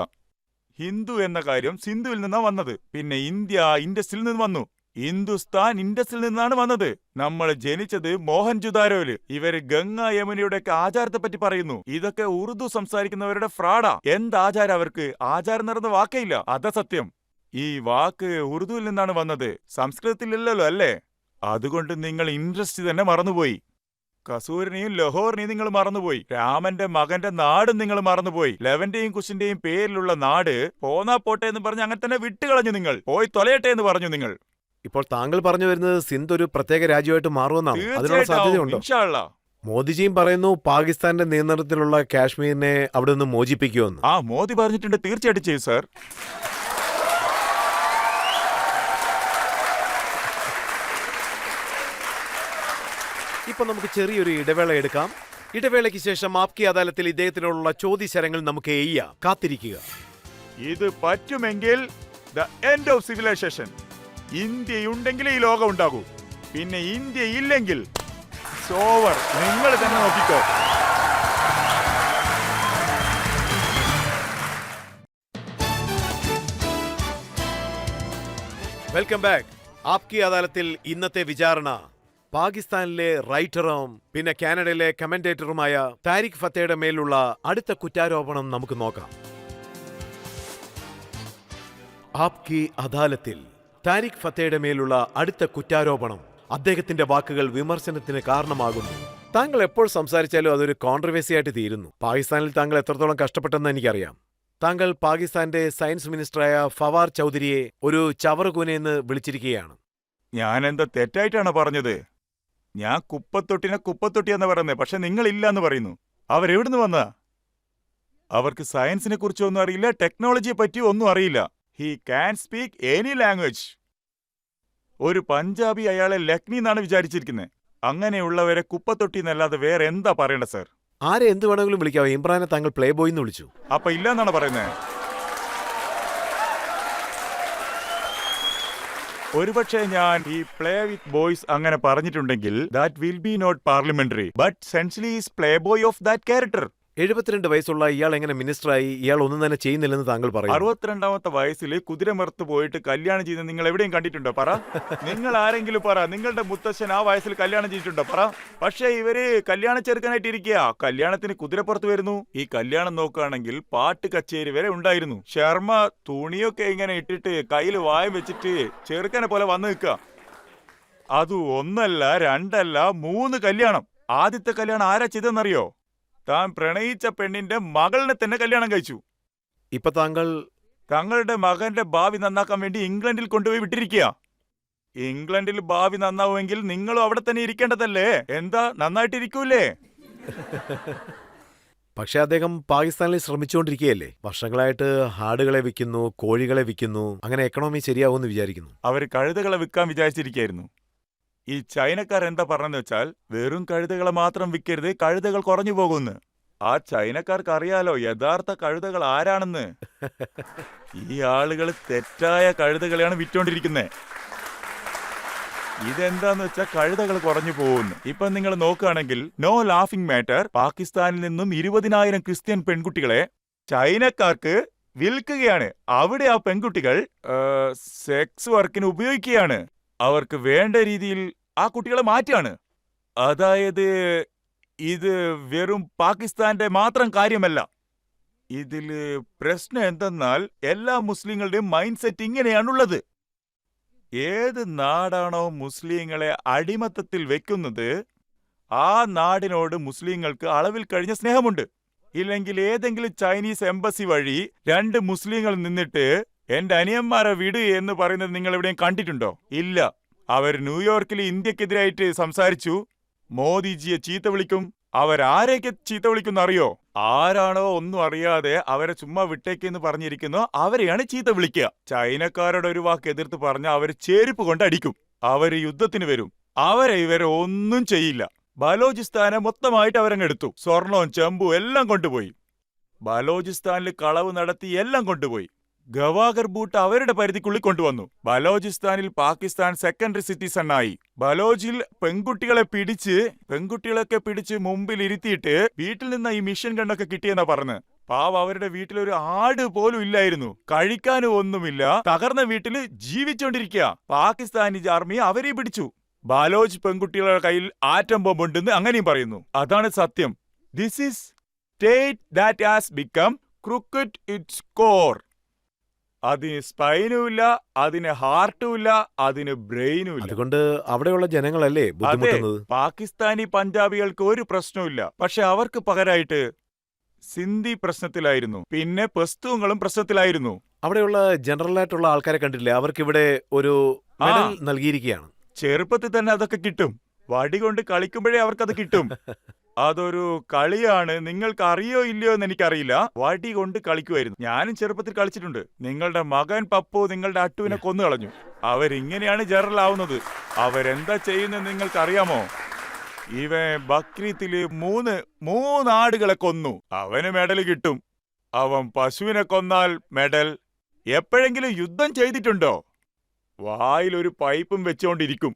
ഹിന്ദു എന്ന കാര്യം സിന്ധുവിൽ നിന്നാ വന്നത്. പിന്നെ ഇന്ത്യ ഇൻഡസിൽ നിന്ന് വന്നു. ഹിന്ദുസ്ഥാൻ ഇൻഡസിൽ നിന്നാണ് വന്നത്. നമ്മൾ ജനിച്ചത് മോഹൻജുദാരോയില്. ഇവര് ഗംഗ യമുനയുടെ ഒക്കെ ആചാരത്തെ പറ്റി പറയുന്നു. ഇതൊക്കെ ഉറുദു സംസാരിക്കുന്നവരുടെ ഫ്രാഡാ. എന്താചാരം അവർക്ക്? ആചാരം നിറഞ്ഞ വാക്കേയില്ല. അതാ സത്യം. ഈ വാക്ക് ഉറുദുവിൽ നിന്നാണ് വന്നത്, സംസ്കൃതത്തിലില്ലല്ലോ അല്ലേ? അതുകൊണ്ട് നിങ്ങൾ ഇൻഡസ്ട്രി തന്നെ മറന്നുപോയി. കസൂരിനെയും ലഹോറിനെയും നിങ്ങൾ മറന്നുപോയി. രാമന്റെ മകന്റെ നാടും നിങ്ങൾ മറന്നുപോയി. ലെവന്റെയും കുശിന്റെയും പേരിലുള്ള നാട് പോന്നാ പോട്ടെ എന്ന് പറഞ്ഞ് അങ്ങനെ തന്നെ വിട്ടുകളഞ്ഞു. നിങ്ങൾ പോയി തൊലയട്ടെ എന്ന് പറഞ്ഞു. നിങ്ങൾ ഇപ്പോൾ താങ്കൾ പറഞ്ഞു വരുന്നത് സിന്ധ് ഒരു പ്രത്യേക രാജ്യമായിട്ട് മാറുമെന്നാണ്. അതിനുള്ള സാധ്യതയുണ്ടോ? ഇൻഷാ അല്ലാ. മോദിജിയും പറയുന്നു പാകിസ്ഥാന്റെ നിയന്ത്രണത്തിലുള്ള കാശ്മീരിനെ അവിടെ നിന്ന് മോചിപ്പിക്കുമെന്ന്. മോദി പറഞ്ഞിട്ടുണ്ട്. തീർച്ചയായിട്ടും ചെയ്യും സാർ. ഇപ്പൊ നമുക്ക് ചെറിയൊരു ഇടവേള എടുക്കാം. ഇടവേളയ്ക്ക് ശേഷം ആപ്കി അദാലത്തിൽ ഇദ്ദേഹത്തിനുള്ള ചോദ്യശരങ്ങൾ നമുക്ക് എയ്യാം. കാത്തിരിക്കുക. ഇത് പറ്റുമെങ്കിൽ ദ എൻഡ് ഓഫ് സിവിലൈസേഷൻ. ഇന്ത്യയുണ്ടെങ്കിൽ ഈ ലോകം ഉണ്ടാകൂ. പിന്നെ ഇന്ത്യ ഇല്ലെങ്കിൽ ഓവർ. നിങ്ങൾ തന്നെ നോക്കിക്കോ. Welcome back. ആപ്കി അദാലത്തിൽ ഇന്നത്തെ വിചാരണ പാകിസ്ഥാനിലെ റൈറ്ററും പിന്നെ കാനഡയിലെ കമന്റേറ്ററുമായ താരിഖ് ഫത്തേയുടെ മേലുള്ള അടുത്ത കുറ്റാരോപണം നമുക്ക് നോക്കാം. ആപ്കി അദാലത്തിൽ താരിഖ് ഫത്തേയുടെ മേലുള്ള അടുത്ത കുറ്റാരോപണം അദ്ദേഹത്തിന്റെ വാക്കുകൾ വിമർശനത്തിന് കാരണമാകുന്നു. താങ്കൾ എപ്പോൾ സംസാരിച്ചാലും അതൊരു കോൺട്രവേഴ്സി ആയിട്ട് തീരുന്നു. പാകിസ്ഥാനിൽ താങ്കൾ എത്രത്തോളം കഷ്ടപ്പെട്ടെന്ന് എനിക്കറിയാം. താങ്കൾ പാകിസ്ഥാന്റെ സയൻസ് മിനിസ്റ്ററായ ഫവാർ ചൗധരിയെ ഒരു ചവറുകൂനെന്ന് വിളിച്ചിരിക്കുകയാണ്. ഞാൻ എന്താ തെറ്റായിട്ടാണ് പറഞ്ഞത്? ഞാൻ കുപ്പത്തൊട്ടിനെ കുപ്പത്തൊട്ടിയെന്ന് പറയുന്നത്. പക്ഷെ നിങ്ങളില്ല എന്ന് പറയുന്നു. അവരെവിടുന്ന് വന്നതാ? അവർക്ക് സയൻസിനെ കുറിച്ച് ഒന്നും അറിയില്ല, ടെക്നോളജിയെ പറ്റി ഒന്നും അറിയില്ല. He can speak any language. ഒരു പഞ്ചാബി അയാളെ ലക്നി എന്നാണ് വിചാരിച്ചിരിക്കുന്നത്. അങ്ങനെയുള്ളവരെ കുപ്പത്തൊട്ടി എന്നല്ലാതെ വേറെ എന്താ പറയണ്ട സർ? ആരെ എന്ത് വേണമെങ്കിലും വിളിക്കാവോ. ഇമ്രാനെ താങ്കൾ പ്ലേ ബോയ് എന്ന് വിളിച്ചു. അപ്പൊ ഇല്ല എന്നാണ് പറയുന്നത്. ഒരുപക്ഷെ ഞാൻ ഈ പ്ലേ വിത്ത് ബോയ്സ് അങ്ങനെ പറഞ്ഞിട്ടുണ്ടെങ്കിൽ that will be not parliamentary, but sensibly is play boy of that character. 72 വയസ്സുള്ള ഇയാൾ എങ്ങനെ മിനിസ്റ്ററായി? ഇയാൾ ഒന്നും തന്നെ ചെയ്യുന്നില്ലെന്ന് താങ്കൾ പറയും. 62ാമത്തെ വയസ്സിൽ കുതിരമറുത്ത് പോയിട്ട് കല്യാണം ചെയ്ത് നിങ്ങൾ എവിടെയും കണ്ടിട്ടുണ്ടോ? പറ. നിങ്ങൾ ആരെങ്കിലും പറ. നിങ്ങളുടെ മുത്തശ്ശൻ ആ വയസ്സിൽ കല്യാണം ചെയ്തിട്ടുണ്ടോ? പറ. പക്ഷേ ഇവര് കല്യാണം ചെറുക്കാനായിട്ട് ഇരിക്കുക. കല്യാണത്തിന് കുതിരപ്പുറത്ത് വരുന്നു. ഈ കല്യാണം നോക്കുകയാണെങ്കിൽ പാട്ട് കച്ചേരി വരെ ഉണ്ടായിരുന്നു. ശർമ്മ തുണിയൊക്കെ ഇങ്ങനെ ഇട്ടിട്ട് കയ്യിൽ വായം വെച്ചിട്ട് ചെറുക്കനെ പോലെ വന്നു നിൽക്കുക. അത് ഒന്നല്ല, രണ്ടല്ല, 3 കല്യാണം. ആദ്യത്തെ കല്യാണം ആരാ ചെയ്തെന്നറിയോ? താൻ പ്രണയിച്ച പെണ്ണിന്റെ മകളിനെ തന്നെ കല്യാണം കഴിച്ചു. ഇപ്പൊ താങ്കൾ തങ്ങളുടെ മകന്റെ ഭാവി നന്നാക്കാൻ വേണ്ടി ഇംഗ്ലണ്ടിൽ കൊണ്ടുപോയി വിട്ടിരിക്കുക. ഇംഗ്ലണ്ടിൽ ഭാവി നന്നാവുമെങ്കിൽ നിങ്ങളും അവിടെ തന്നെ ഇരിക്കേണ്ടതല്ലേ? എന്താ, നന്നായിട്ടിരിക്കൂലേ? പക്ഷെ അദ്ദേഹം പാകിസ്ഥാനിൽ ശ്രമിച്ചുകൊണ്ടിരിക്കുകയല്ലേ. വർഷങ്ങളായിട്ട് ആടുകളെ വിൽക്കുന്നു, കോഴികളെ വിൽക്കുന്നു. അങ്ങനെ എക്കണോമി ശരിയാവുമെന്ന് വിചാരിക്കുന്നു. അവർ കഴുതകളെ വിൽക്കാൻ വിചാരിച്ചിരിക്കുകയായിരുന്നു. ഈ ചൈനക്കാർ എന്താ പറഞ്ഞെന്ന് വെച്ചാൽ, വെറും കഴുതകളെ മാത്രം വിൽക്കരുത്, കഴുതകൾ കുറഞ്ഞു പോകുമെന്ന്. ആ ചൈനക്കാർക്ക് അറിയാലോ യഥാർത്ഥ കഴുതകൾ ആരാണെന്ന്. ഈ ആളുകൾ തെറ്റായ കഴുതകളെയാണ് വിറ്റോണ്ടിരിക്കുന്നത്. ഇതെന്താന്ന് വെച്ചാൽ കഴുതകൾ കുറഞ്ഞു പോകുന്നു. ഇപ്പൊ നിങ്ങൾ നോക്കുകയാണെങ്കിൽ നോ ലാഫിംഗ് മാറ്റർ, പാകിസ്ഥാനിൽ നിന്നും 20,000 ക്രിസ്ത്യൻ പെൺകുട്ടികളെ ചൈനക്കാർക്ക് വിൽക്കുകയാണ്. അവിടെ ആ പെൺകുട്ടികൾ സെക്സ് വർക്കിന് ഉപയോഗിക്കുകയാണ്. അവർക്ക് വേണ്ട രീതിയിൽ ആ കുട്ടികളെ മാറ്റാണ്. അതായത് ഇത് വെറും പാകിസ്ഥാന്റെ മാത്രം കാര്യമല്ല. ഇതില് പ്രശ്നം എന്തെന്നാൽ എല്ലാ മുസ്ലിങ്ങളുടെയും മൈൻഡ് സെറ്റ് ഇങ്ങനെയാണുള്ളത്. ഏത് നാടാണോ മുസ്ലിങ്ങളെ അടിമത്തത്തിൽ വെക്കുന്നത്, ആ നാടിനോട് മുസ്ലിങ്ങൾക്ക് അളവിൽ കഴിഞ്ഞ സ്നേഹമുണ്ട്. ഇല്ലെങ്കിൽ ഏതെങ്കിലും ചൈനീസ് എംബസി വഴി 2 മുസ്ലിങ്ങൾ നിന്നിട്ട് എന്റെ അനിയന്മാരെ വിട് എന്ന് പറയുന്നത് നിങ്ങൾ എവിടെയും കണ്ടിട്ടുണ്ടോ? ഇല്ല. അവർ ന്യൂയോർക്കിൽ ഇന്ത്യക്കെതിരായിട്ട് സംസാരിച്ചു. മോദിജിയെ ചീത്ത വിളിക്കും. അവരാരേക്ക് ചീത്ത വിളിക്കുന്ന അറിയോ? ആരാണോ ഒന്നും അറിയാതെ അവരെ ചുമ്മാ വിട്ടേക്കെന്ന് പറഞ്ഞിരിക്കുന്നു, അവരെയാണ് ചീത്ത വിളിക്കുക. ചൈനക്കാരുടെ ഒരു വാക്ക് എതിർത്ത് പറഞ്ഞ അവര് ചെരുപ്പ് കൊണ്ട് അടിക്കും. അവര് യുദ്ധത്തിന് വരും. ഇവരെ ഒന്നും ചെയ്യില്ല. ബലോചിസ്ഥാനെ മൊത്തമായിട്ട് അവരങ്ങെടുത്തു. സ്വർണവും ചെമ്പും എല്ലാം കൊണ്ടുപോയി. ബലോചിസ്ഥാനിൽ കളവ് നടത്തി എല്ലാം കൊണ്ടുപോയി. ഗവാഗർ ബൂട്ട് അവരുടെ പരിധിക്കുള്ളിൽ കൊണ്ടുവന്നു. ബലോചിസ്ഥാനിൽ പാകിസ്ഥാൻ സെക്കൻഡറി സിറ്റിസൺ ആയി. ബലോജിൽ പെൺകുട്ടികളൊക്കെ പിടിച്ച് മുമ്പിൽ ഇരുത്തിയിട്ട് വീട്ടിൽ നിന്ന് ഈ മിഷൻ ഗണ്ണൊക്കെ കിട്ടിയെന്നാ പറഞ്ഞ്. പാവം അവരുടെ വീട്ടിലൊരു ആട് പോലും ഇല്ലായിരുന്നു. കഴിക്കാനും ഒന്നുമില്ല. തകർന്ന വീട്ടിൽ ജീവിച്ചോണ്ടിരിക്കുക. പാകിസ്ഥാനി ആർമി അവരെ പിടിച്ചു. ബലോജ് പെൺകുട്ടികളുടെ കയ്യിൽ ആറ്റം ബോംബുണ്ടെന്ന് അങ്ങനെയും പറയുന്നു. അതാണ് സത്യം. This is state that has become crooked it's core. അതിന് സ്പൈനും ഇല്ല, അതിന് ഹാർട്ടും ഇല്ല, അതിന് ബ്രെയിനും ഇല്ല. അതുകൊണ്ട് അവിടെയുള്ള ജനങ്ങളല്ലേ ബുദ്ധിമുട്ടുന്നത്. പാകിസ്ഥാനി പഞ്ചാബികൾക്ക് ഒരു പ്രശ്നവുമില്ല. പക്ഷെ അവർക്ക് പകരമായിട്ട് സിന്ധി പ്രശ്നത്തിലായിരുന്നു. പിന്നെ പസ്തൂങ്ങളും പ്രശ്നത്തിലായിരുന്നു. അവിടെയുള്ള ജനറലായിട്ടുള്ള ആൾക്കാരെ കണ്ടില്ലേ, അവർക്ക് ഇവിടെ ഒരു മെഡൽ നൽകിയിരിക്കുകയാണ്. ചെറുപ്പത്തിൽ തന്നെ അതൊക്കെ കിട്ടും. വടി കൊണ്ട് കളിക്കുമ്പോഴേ അവർക്കത് കിട്ടും. അതൊരു കളിയാണ്. നിങ്ങൾക്ക് അറിയോ ഇല്ലയോ എന്ന് എനിക്കറിയില്ല. വടി കൊണ്ട് കളിക്കുമായിരുന്നു. ഞാനും ചെറുപ്പത്തിൽ കളിച്ചിട്ടുണ്ട്. നിങ്ങളുടെ മകൻ പപ്പു നിങ്ങളുടെ അട്ടുവിനെ കൊന്നു കളഞ്ഞു. അവരിങ്ങനെയാണ് ജനറൽ ആവുന്നത്. അവരെന്താ ചെയ്യുന്നത് നിങ്ങൾക്കറിയാമോ? ഇവൻ ബക്രീത്തില് 3 ആടുകളെ കൊന്നു. അവന് മെഡൽ കിട്ടും. അവൻ പശുവിനെ കൊന്നാൽ മെഡൽ. എപ്പോഴെങ്കിലും യുദ്ധം ചെയ്തിട്ടുണ്ടോ? വായിലൊരു പൈപ്പും വെച്ചുകൊണ്ടിരിക്കും.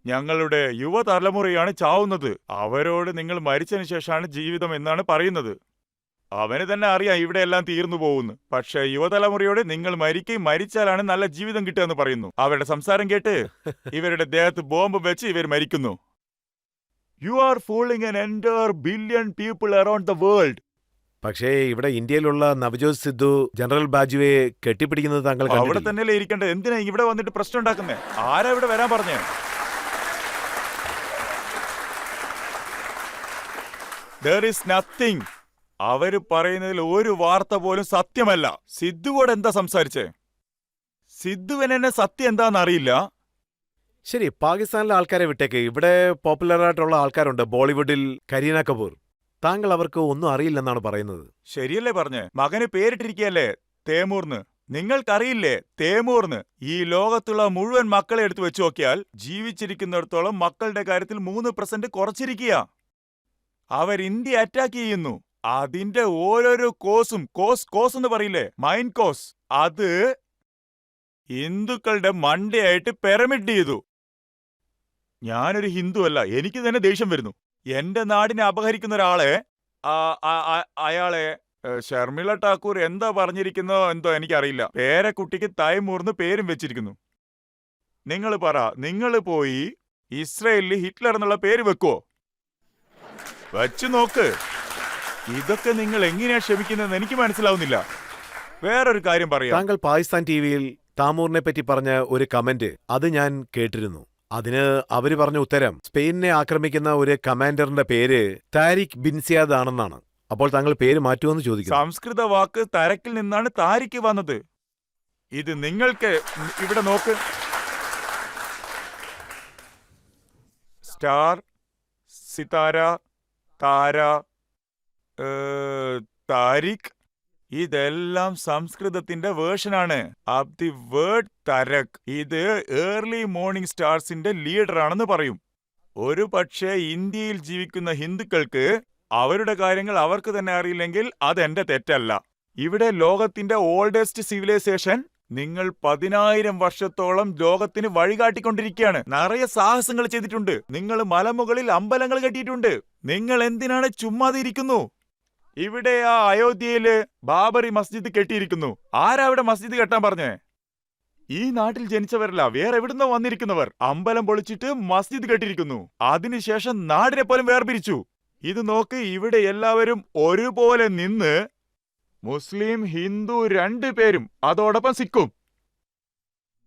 ഞങ്ങളുടെ യുവതലമുറയാണ് ചാവുന്നത്. അവരോട് നിങ്ങൾ മരിച്ചതിന് ശേഷമാണ് ജീവിതം എന്നാണ് പറയുന്നത്. അവന് തന്നെ അറിയാം ഇവിടെ എല്ലാം തീർന്നു പോകുന്നു. പക്ഷെ യുവതലമുറയോട് നിങ്ങൾ മരിച്ചാലാണ് നല്ല ജീവിതം കിട്ടുക എന്ന് പറയുന്നു. അവരുടെ സംസാരം കേട്ട് ഇവരുടെ ദേഹത്ത് ബോംബ് വെച്ച് ഇവർ മരിക്കുന്നു. You are fooling an entire billion people around the world. പക്ഷേ ഇവിടെ ഇന്ത്യയിലുള്ള നവജോത് സിദ്ധു ജനറൽ ബാജുവെ കെട്ടിപ്പിടിക്കുന്നത് താങ്കൾ അവിടെ കണ്ടിട്ടില്ലേ? തന്നെയല്ലേ ഇരിക്കേണ്ടത്? എന്തിനാ ഇവിടെ വന്നിട്ട് പ്രശ്നം ഉണ്ടാക്കുന്നേ? ആരാ ഇവിടെ വരാൻ പറഞ്ഞേ? There is nothing. അവര് പറയുന്നതിൽ ഒരു വാർത്ത പോലും സത്യമല്ല. സിദ്ധുവോട് എന്താ സംസാരിച്ചേ? സിദ്ധുവിനെ സത്യം എന്താന്ന് അറിയില്ല. ശരി, പാകിസ്ഥാനിലെ ആൾക്കാരെ വിട്ടേക്ക്. ഇവിടെ പോപ്പുലറായിട്ടുള്ള ആൾക്കാരുണ്ട്. ബോളിവുഡിൽ കരീന കപൂർ. താങ്കൾ അവർക്ക് ഒന്നും അറിയില്ലെന്നാണ് പറയുന്നത്. ശരിയല്ലേ പറഞ്ഞേ? മകന് പേരിട്ടിരിക്കുകയല്ലേ തേമൂർന്ന്. നിങ്ങൾക്കറിയില്ലേ തേമൂർന്ന്? ഈ ലോകത്തുള്ള മുഴുവൻ മക്കളെ എടുത്തു വെച്ച് നോക്കിയാൽ ജീവിച്ചിരിക്കുന്നിടത്തോളം മക്കളുടെ കാര്യത്തിൽ 3% കുറച്ചിരിക്കുക. അവർ ഇന്ത്യ അറ്റാക്ക് ചെയ്യുന്നു. അതിന്റെ ഓരോരോ കോസ് എന്ന് പറയില്ലേ, മൈൻഡ് കോസ്, അത് ഹിന്ദുക്കളുടെ മണ്ടയായിട്ട് പിരമിഡ് ചെയ്തു. ഞാനൊരു ഹിന്ദു അല്ല, എനിക്ക് തന്നെ ദേഷ്യം വരുന്നു. എന്റെ നാടിനെ അപഹരിക്കുന്ന ഒരാളെ അയാളെ ശർമിള ഠാക്കൂർ എന്താ പറഞ്ഞിരിക്കുന്നോ എന്തോ എനിക്കറിയില്ല. പേരക്കുട്ടിക്ക് തൈമൂർന്ന് പേരും വെച്ചിരിക്കുന്നു. നിങ്ങൾ പറ, നിങ്ങൾ പോയി ഇസ്രയേലിൽ ഹിറ്റ്ലർ എന്നുള്ള പേര് വെക്കുവോ? വച്ചു നോക്ക്. ഇതൊക്കെ നിങ്ങൾ എങ്ങനെയാ ക്ഷമിക്കുന്നതെന്ന് എനിക്ക് മനസ്സിലാവുന്നില്ല. വേറൊരു കാര്യം പറയാം. താങ്കൾ പാകിസ്ഥാൻ ടിവിയിൽ താമൂറിനെ പറ്റി പറഞ്ഞ ഒരു കമന്റ് അത് ഞാൻ കേട്ടിരുന്നു. അതിന് അവര് പറഞ്ഞ ഉത്തരം സ്പെയിനിനെ ആക്രമിക്കുന്ന ഒരു കമാൻഡറിന്റെ പേര് താരിഖ് ബിൻ സിയാദ് ആണെന്നാണ്. അപ്പോൾ താങ്കൾ പേര് മാറ്റുമെന്ന് ചോദിക്കുന്നു. സംസ്കൃത വാക്ക് തരക്കിൽ നിന്നാണ് താരിക്ക് വന്നത്. ഇത് നിങ്ങൾക്ക് ഇവിടെ നോക്ക്. സ്റ്റാർ, സിതാര, താര, താരിഖ്, ഇതെല്ലാം സംസ്കൃതത്തിന്റെ വേർഷനാണ് ഓഫ് ദി വേർഡ് തരക്. ഇത് ഏർലി മോർണിംഗ് സ്റ്റാർസിന്റെ ലീഡറാണെന്ന് പറയും. ഒരു പക്ഷേ ഇന്ത്യയിൽ ജീവിക്കുന്ന ഹിന്ദുക്കൾക്ക് അവരുടെ കാര്യങ്ങൾ അവർക്ക് തന്നെ അറിയില്ലെങ്കിൽ അതെന്റെ തെറ്റല്ല. ഇവിടെ ലോകത്തിന്റെ ഓൾഡസ്റ്റ് സിവിലൈസേഷൻ നിങ്ങൾ 10,000 വർഷത്തോളം ലോകത്തിന് വഴികാട്ടിക്കൊണ്ടിരിക്കുകയാണ്. നിറയെ സാഹസങ്ങൾ ചെയ്തിട്ടുണ്ട്. നിങ്ങൾ മലമുകളിൽ അമ്പലങ്ങൾ കെട്ടിയിട്ടുണ്ട്. നിങ്ങൾ എന്തിനാണ് ചുമ്മാതിരിക്കുന്നു? ഇവിടെ ആ അയോധ്യയില് ബാബറി മസ്ജിദ് കെട്ടിയിരിക്കുന്നു. ആരാ അവിടെ മസ്ജിദ് കെട്ടാൻ പറഞ്ഞേ? ഈ നാട്ടിൽ ജനിച്ചവരല്ല, വേറെ എവിടുന്നോ വന്നിരിക്കുന്നവർ. അമ്പലം പൊളിച്ചിട്ട് മസ്ജിദ് കെട്ടിയിരിക്കുന്നു. അതിനുശേഷം നാടിനെ പോലും വേർപിരിച്ചു. ഇത് നോക്ക്, ഇവിടെ എല്ലാവരും ഒരുപോലെ നിന്ന് മുസ്ലിം ഹിന്ദു 2 പേരും അതോടൊപ്പം സിഖും.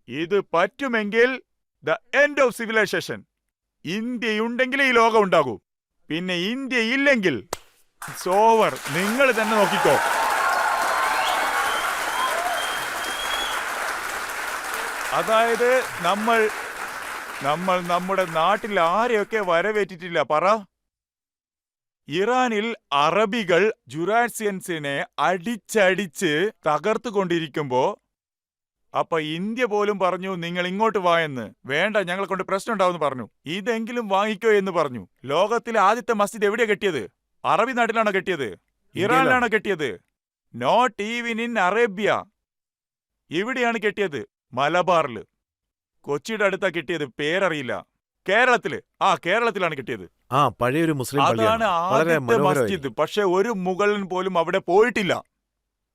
ഇത് പറ്റുമെങ്കിൽ ദ എൻഡ് ഓഫ് സിവിലൈസേഷൻ. ഇന്ത്യയുണ്ടെങ്കിൽ ഈ ലോകം ഉണ്ടാകൂ. പിന്നെ ഇന്ത്യ ഇല്ലെങ്കിൽ സോവർ. നിങ്ങൾ തന്നെ നോക്കിക്കോ. അതായത് നമ്മൾ നമ്മുടെ നാട്ടിൽ ആരെയൊക്കെ വരവേറ്റിട്ടില്ല പറ? ഇറാനിൽ അറബികൾ ജുറാസിയൻസിനെ അടിച്ചടിച്ച് തകർത്തുകൊണ്ടിരിക്കുമ്പോ അപ്പൊ ഇന്ത്യ പോലും പറഞ്ഞു നിങ്ങൾ ഇങ്ങോട്ട് വാ എന്ന്. വേണ്ട, ഞങ്ങളെ കൊണ്ട് പ്രശ്നം ഉണ്ടാവും പറഞ്ഞു. ഇതെങ്കിലും വാങ്ങിക്കോ എന്ന് പറഞ്ഞു. ലോകത്തിലെ ആദ്യത്തെ മസ്ജിദ് എവിടെയാ കെട്ടിയത്? അറബി നാട്ടിലാണോ കെട്ടിയത്? ഇറാനിലാണോ കെട്ടിയത്? Not even in Arabia. ഇവിടെയാണ് കെട്ടിയത്, മലബാറില്. കൊച്ചിയുടെ അടുത്താ കെട്ടിയത്, പേരറിയില്ല. കേരളത്തിലാണ് കിട്ടിയത്. പഴയൊരു മുസ്ലിം അതാണ് ആദ്യത്തെ മസ്ജിദ്. പക്ഷെ ഒരു മുഗളൻ പോലും അവിടെ പോയിട്ടില്ല.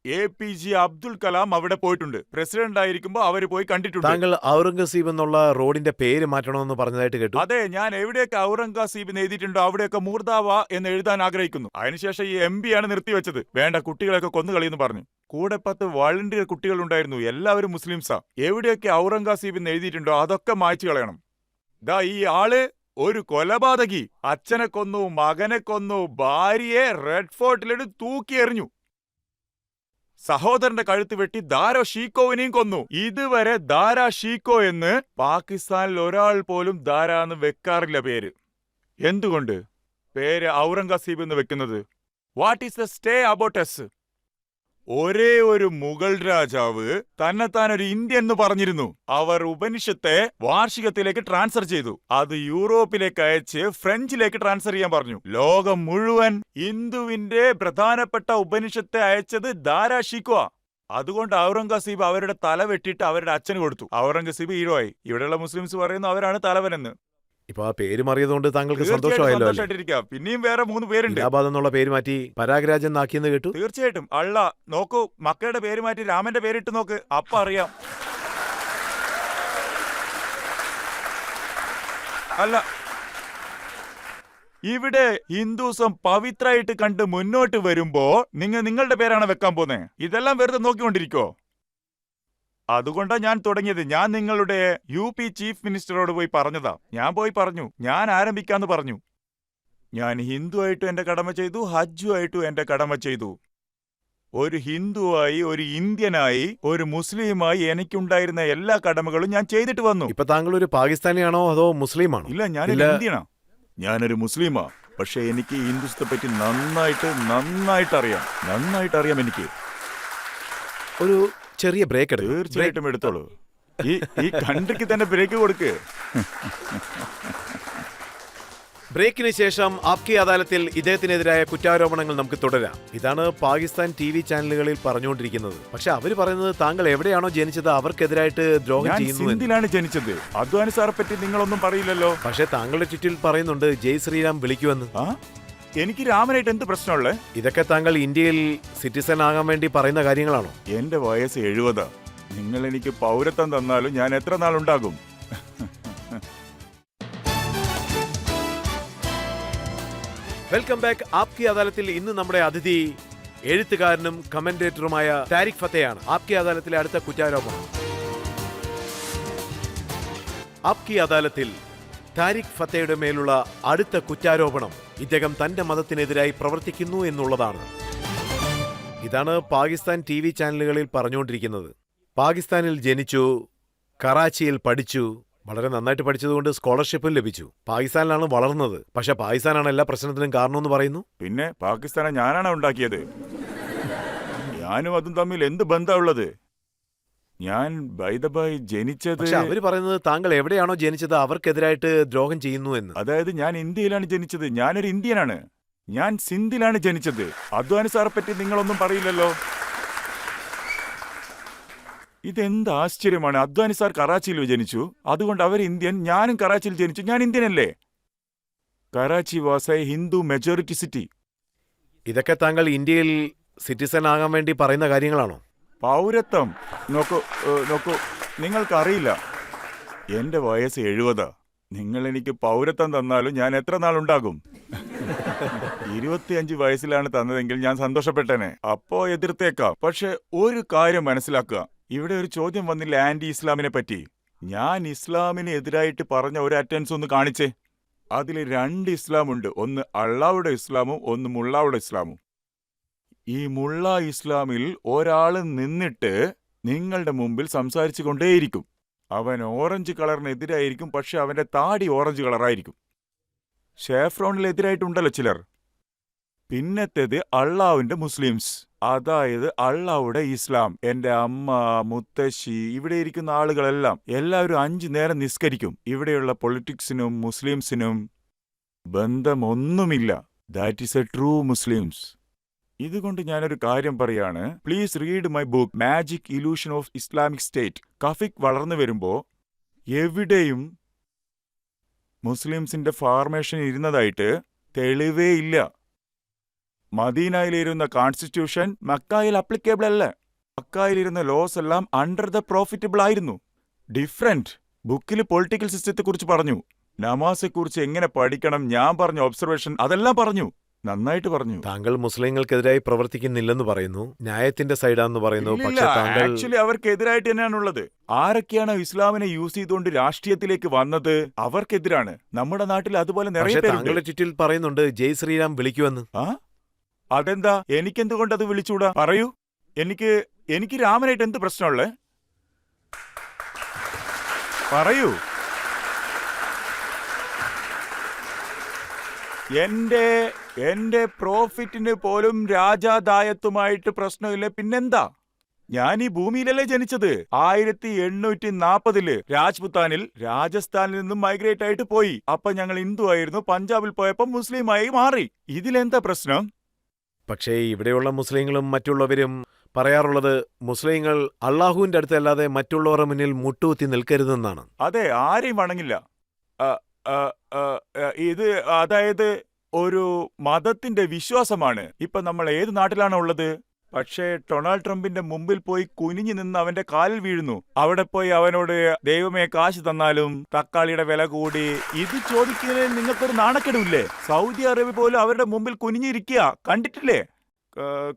APJ അബ്ദുൽ കലാം അവിടെ പോയിട്ടുണ്ട്. പ്രസിഡന്റ് ആയിരിക്കുമ്പോ അവര് പോയി കണ്ടിട്ടുണ്ട്. താങ്കൾ ഔറംഗസീബ് എന്നുള്ള റോഡിന്റെ പേര് മാറ്റണമെന്ന് പറഞ്ഞതായിട്ട് കേട്ടു. അതെ, ഞാൻ എവിടെയൊക്കെ ഔറംഗസീബ് എന്ന് എഴുതിയിട്ടുണ്ടോ അവിടെയൊക്കെ മൂർദാവ എന്ന് എഴുതാൻ ആഗ്രഹിക്കുന്നു. അതിനുശേഷം ഈ MP ആണ് നിർത്തിവെച്ചത്. വേണ്ട, കുട്ടികളൊക്കെ കൊന്നുകളിയെന്ന് പറഞ്ഞു. കൂടെ 10 വോളണ്ടിയർ കുട്ടികളുണ്ടായിരുന്നു. എല്ലാവരും മുസ്ലിംസാ. എവിടെയൊക്കെ ഔറംഗസീബ് എന്ന് എഴുതിയിട്ടുണ്ടോ അതൊക്കെ മായ്ച്ചു കളയണം. ദാ ഈ ആള് ഒരു കൊലപാതകി. അച്ഛനെ കൊന്നു, മകനെ കൊന്നു, ഭാര്യയെ റെഡ് ഫോർട്ടിലിട്ട് തൂക്കി എറിഞ്ഞു. സഹോദരന്റെ കഴുത്ത് വെട്ടി ദാരാ ഷീക്കോവിനെയും കൊന്നു. ഇതുവരെ ദാരാ ഷീക്കോ എന്ന് പാകിസ്ഥാനിൽ ഒരാൾ പോലും ദാരാ എന്ന് വെക്കാറില്ല പേര്. എന്തുകൊണ്ട് പേര് ഔറംഗസീബ് എന്ന് വെക്കുന്നത്? What is the stay about S? ഒരേ ഒരു മുഗൾ രാജാവ് തന്നെത്താൻ ഒരു ഇന്ത്യ എന്ന് പറഞ്ഞിരുന്നു. അവർ ഉപനിഷത്തെ വാർഷികത്തിലേക്ക് ട്രാൻസ്ഫർ ചെയ്തു. അത് യൂറോപ്പിലേക്ക് അയച്ച് ഫ്രഞ്ചിലേക്ക് ട്രാൻസ്ഫർ ചെയ്യാൻ പറഞ്ഞു. ലോകം മുഴുവൻ ഹിന്ദുവിന്റെ പ്രധാനപ്പെട്ട ഉപനിഷത്തെ അയച്ചത് ദാരാ ഷിക്കോ. അതുകൊണ്ട് ഔറംഗസീബ് അവരുടെ തല വെട്ടിയിട്ട് അവരുടെ അച്ഛന് കൊടുത്തു. ഔറംഗസീബ് ഹീറോ ആയി. ഇവിടെയുള്ള മുസ്ലിംസ് പറയുന്നു അവരാണ് തലവനെന്ന്. ഇപ്പൊ ആ പേര് മാറിയതുകൊണ്ട് താങ്കൾക്ക് സന്തോഷമായല്ലോ. പിന്നെയും വേറെ 3 പേരുണ്ട്. ഇലാഹാബാദ് എന്നുള്ള പേര് മാറ്റി പരാഗ്രാജൻ എന്നാക്കിയെന്ന് കേട്ടു. തീർച്ചയായിട്ടും. അള്ള നോക്കൂ, മക്കളുടെ പേര് മാറ്റി രാമന്റെ പേരിട്ട് നോക്ക്, അപ്പ അറിയാം. അല്ല, ഇവിടെ ഹിന്ദുസം പവിത്രായിട്ട് കണ്ട് മുന്നോട്ട് വരുമ്പോ നിങ്ങളുടെ പേരാണ് വെക്കാൻ പോന്നേ. ഇതെല്ലാം വെറുതെ നോക്കിക്കൊണ്ടിരിക്കോ? അതുകൊണ്ടാ ഞാൻ തുടങ്ങിയത്. ഞാൻ നിങ്ങളുടെ UP ചീഫ് മിനിസ്റ്ററോട് പോയി പറഞ്ഞതാ. ഞാൻ പോയി പറഞ്ഞു, ഞാൻ ആരംഭിക്കാന്ന് പറഞ്ഞു. ഞാൻ ഹിന്ദു ആയിട്ടും എന്റെ കടമ ചെയ്തു, ഹജ്ജു ആയിട്ടും എന്റെ കടമ ചെയ്തു. ഒരു ഹിന്ദുവായി, ഒരു ഇന്ത്യനായി, ഒരു മുസ്ലിമായി എനിക്കുണ്ടായിരുന്ന എല്ലാ കടമകളും ഞാൻ ചെയ്തിട്ട് വന്നു. ഇപ്പൊ താങ്കൾ ഒരു പാകിസ്ഥാനിയാണോ അതോ മുസ്ലിമാണോ? ഇല്ല, ഞാനൊരു ഇന്ത്യനാ. ഞാനൊരു മുസ്ലിമാ. പക്ഷെ എനിക്ക് ഹിന്ദുസ്ഥത്തെ പറ്റി നന്നായിട്ട് അറിയാം എനിക്ക്. ഒരു ചെറിയ ബ്രേക്ക് എടുക്കും. തീർച്ചയായിട്ടും എടുത്തോളൂ. ഈ കൺട്രിക്ക് തന്നെ ബ്രേക്ക് കൊടുക്ക്. ബ്രേക്കിന് ശേഷം ആപ്കി അദാലത്തിൽ ഇദ്ദേഹത്തിനെതിരായ കുറ്റാരോപണങ്ങൾ നമുക്ക് തുടരാം. ഇതാണ് പാകിസ്ഥാൻ TV ചാനലുകളിൽ പറഞ്ഞുകൊണ്ടിരിക്കുന്നത്. പക്ഷെ അവർ പറയുന്നത് താങ്കൾ എവിടെയാണോ ജനിച്ചത് അവർക്കെതിരായിട്ട് ദ്രോഹം ഞാൻ ചെയ്യുന്നു. സിന്ധിലാണ് ജനിച്ചത്. അദ്വാനി സാറെ പറ്റി നിങ്ങളൊന്നും പറയില്ലല്ലോ. പക്ഷെ താങ്കളുടെ ട്വിറ്റിൽ പറയുന്നുണ്ട് ജയ് ശ്രീരാം വിളിക്കുമെന്ന്. ആ, എനിക്ക് രാമനായിട്ട് എന്ത് പ്രശ്നമുള്ളേ? ഇതൊക്കെ താങ്കൾ ഇന്ത്യയിൽ സിറ്റിസൺ ആകാൻ വേണ്ടി പറയുന്ന കാര്യങ്ങളാണോ? എന്റെ വയസ്സ് 70. നിങ്ങൾ എനിക്ക് പൗരത്വം തന്നാലും ഞാൻ എത്ര നാളുണ്ടാകും? Welcome back. ആപ്കി അദാലത്തിൽ ഇന്ന് നമ്മുടെ അതിഥി എഴുത്തുകാരനും കമന്റേറ്ററുമായ താരിഖ് ഫത്തയാണ്. ആപ്കി അദാലത്തിലെ അടുത്ത കുറ്റാരോപണം. ആപ്കി അദാലത്തിൽ താരിഖ് ഫത്തയുടെ മേലുള്ള അടുത്ത കുറ്റാരോപണം ഇദ്ദേഹം തന്റെ മതത്തിനെതിരായി പ്രവർത്തിക്കുന്നു എന്നുള്ളതാണ്. ഇതാണ് പാകിസ്ഥാൻ TV ചാനലുകളിൽ പറഞ്ഞുകൊണ്ടിരിക്കുന്നത്. പാകിസ്ഥാനിൽ ജനിച്ചു, കറാച്ചിയിൽ പഠിച്ചു, വളരെ നന്നായിട്ട് പഠിച്ചതുകൊണ്ട് സ്കോളർഷിപ്പും ലഭിച്ചു. പാകിസ്ഥാനിലാണ് വളർന്നത്. പക്ഷെ പാകിസ്ഥാനാണ് എല്ലാ പ്രശ്നത്തിനും കാരണമെന്ന് പറയുന്നു. പിന്നെ പാകിസ്ഥാനെ ഞാനാണ് ഉണ്ടാക്കിയത്. ഞാനും അതും തമ്മിൽ എന്ത് ബന്ധമുള്ളത്? ഞാൻ ബൈദബായ് ജനിച്ചത്. പക്ഷെ അവര് പറയുന്നത് താങ്കൾ എവിടെയാണോ ജനിച്ചത് അവർക്കെതിരായിട്ട് ദ്രോഹം ചെയ്യുന്നു എന്ന്. അതായത് ഞാൻ ഇന്ത്യയിലാണ് ജനിച്ചത്. ഞാനൊരു ഇന്ത്യനാണ്. ഞാൻ സിന്ധിലാണ് ജനിച്ചത്. അദ്വാനി സാറെ പറ്റി നിങ്ങളൊന്നും പറയില്ലല്ലോ. ഇതെന്ത് ആശ്ചര്യമാണ്. അദ്വാനി സാർ കറാച്ചിയിൽ ജനിച്ചു, അതുകൊണ്ട് അവർ ഇന്ത്യൻ. ഞാനും കറാച്ചിയിൽ ജനിച്ചു, ഞാൻ ഇന്ത്യനല്ലേ? Karachi was a Hindu majority city. ഇതൊക്കെ താങ്കൾ ഇന്ത്യയിൽ സിറ്റിസൺ ആകാൻ വേണ്ടി പറയുന്ന കാര്യങ്ങളാണോ? പൗരത്വം നോക്കൂ, നിങ്ങൾക്കറിയില്ല. എന്റെ വയസ്സ് 70. നിങ്ങൾ എനിക്ക് പൗരത്വം തന്നാലും ഞാൻ എത്ര നാളുണ്ടാകും? 25 വയസ്സിലാണ് തന്നതെങ്കിൽ ഞാൻ സന്തോഷപ്പെട്ടേനെ. അപ്പോ എതിർത്തേക്കാം. പക്ഷെ ഒരു കാര്യം മനസ്സിലാക്കുക. ഇവിടെ ഒരു ചോദ്യം വന്നില്ല ആന്റി ഇസ്ലാമിനെ പറ്റി. ഞാൻ ഇസ്ലാമിന് എതിരായിട്ട് പറഞ്ഞ ഒരു അറ്റൻസ് ഒന്ന് കാണിച്ചേ. അതിൽ 2 ഇസ്ലാമുണ്ട്. ഒന്ന് അള്ളാഹുടെ ഇസ്ലാമും ഒന്ന് മുള്ളായുടെ ഇസ്ലാമും. ഈ മുള്ള ഇസ്ലാമിൽ ഒരാള് നിന്നിട്ട് നിങ്ങളുടെ മുമ്പിൽ സംസാരിച്ചു കൊണ്ടേയിരിക്കും. അവൻ ഓറഞ്ച് കളറിനെതിരായിരിക്കും, പക്ഷെ അവന്റെ താടി ഓറഞ്ച് കളറായിരിക്കും. ഷേഫ്രോണിലെതിരായിട്ടുണ്ടല്ലോ ചിലർ. പിന്നത്തേത് അള്ളാഹുവിന്റെ മുസ്ലിംസ്, അതായത് അള്ളാഹുടെ ഇസ്ലാം. എന്റെ അമ്മ, മുത്തശ്ശി, ഇവിടെ ഇരിക്കുന്ന ആളുകളെല്ലാം എല്ലാവരും 5 നേരം നിസ്കരിക്കും. ഇവിടെയുള്ള പൊളിറ്റിക്സിനും മുസ്ലിംസിനും ബന്ധമൊന്നുമില്ല. That is a true Muslims. ഇതുകൊണ്ട് ഞാനൊരു കാര്യം പറയാണ്. Please read my book magic illusion of Islamic state. കഫിക് വളർന്നു വരുമ്പോ എവിടെയും മുസ്ലിംസിന്റെ ഫാർമേഷൻ ഇരുന്നതായിട്ട് തെളിവേ ഇല്ല. മദീനയിലിരുന്ന കോൺസ്റ്റിറ്റ്യൂഷൻ മക്കായിൽ അപ്ലിക്കബിൾ അല്ല. മക്കായിലിരുന്ന ലോസ് എല്ലാം അണ്ടർ ദ പ്രോഫിറ്റബിൾ ആയിരുന്നു. ഡിഫറെന്റ്. ബുക്കിൽ പൊളിറ്റിക്കൽ സിസ്റ്റത്തെ കുറിച്ച് പറഞ്ഞു, നമാസെ കുറിച്ച് എങ്ങനെ പഠിക്കണം, ഞാൻ പറഞ്ഞ ഒബ്സർവേഷൻ അതെല്ലാം പറഞ്ഞു. നന്നായിട്ട് പറഞ്ഞു. താങ്കൾ മുസ്ലിങ്ങൾക്കെതിരായി പ്രവർത്തിക്കുന്നില്ലെന്ന് പറയുന്നു, ന്യായത്തിന്റെ സൈഡാന്ന് പറയുന്നു. പക്ഷേ താങ്കൾ ആക്ച്വലി അവർക്കെതിരായിട്ട് തന്നെയാണുള്ളത്. ആരൊക്കെയാണോ ഇസ്ലാമിനെ യൂസ് ചെയ്തുകൊണ്ട് രാഷ്ട്രീയത്തിലേക്ക് വന്നത് അവർക്കെതിരാണ്. നമ്മുടെ നാട്ടിൽ അതുപോലെ നിറയെ പേരുണ്ട്. താങ്കളുടെ ട്വിറ്റിൽ പറയുന്നുണ്ട് ജയ് ശ്രീരാം വിളിക്കുമെന്ന്. അതെന്താ? എനിക്കെന്തുകൊണ്ടത് വിളിച്ചൂടാ? പറയൂ. എനിക്ക് രാമനായിട്ട് എന്ത് പ്രശ്നമുള്ളേ? പറയൂ. എന്റെ പ്രോഫിറ്റിന് പോലും രാജാദായത്വമായിട്ട് പ്രശ്നമില്ല. പിന്നെന്താ? ഞാൻ ഈ ഭൂമിയിലല്ലേ ജനിച്ചത്. 1840 രാജ്പുത്താനിൽ രാജസ്ഥാനിൽ നിന്നും മൈഗ്രേറ്റ് ആയിട്ട് പോയി. അപ്പൊ ഞങ്ങൾ ഹിന്ദു ആയിരുന്നു. പഞ്ചാബിൽ പോയപ്പോ മുസ്ലിമായി മാറി. ഇതിലെന്താ പ്രശ്നം? പക്ഷേ ഇവിടെയുള്ള മുസ്ലിങ്ങളും മറ്റുള്ളവരും പറയാറുള്ളത് മുസ്ലിങ്ങൾ അള്ളാഹുവിന്റെ അടുത്തല്ലാതെ മറ്റുള്ളവരുടെ മുന്നിൽ മുട്ടുകുത്തി നിൽക്കരുതെന്നാണ്. അതെ, ആരെയും വണങ്ങില്ല. ഇത് അതായത് ഒരു മതത്തിന്റെ വിശ്വാസമാണ്. ഇപ്പൊ നമ്മൾ ഏത് നാട്ടിലാണ് ഉള്ളത്? പക്ഷേ ഡൊണാൾഡ് ട്രംപിന്റെ മുമ്പിൽ പോയി കുനിഞ്ഞു നിന്ന് അവന്റെ കാലിൽ വീഴുന്നു. അവിടെ പോയി അവനോട് ദൈവമേ കാശ് തന്നാലും തക്കാളിയുടെ വില കൂടി, ഇത് ചോദിക്കുന്നതിൽ നിങ്ങൾക്കൊരു നാണക്കേടില്ലേ? സൗദി അറേബ്യ പോലും അവരുടെ മുമ്പിൽ കുനിഞ്ഞിരിക്കുക കണ്ടിട്ടില്ലേ?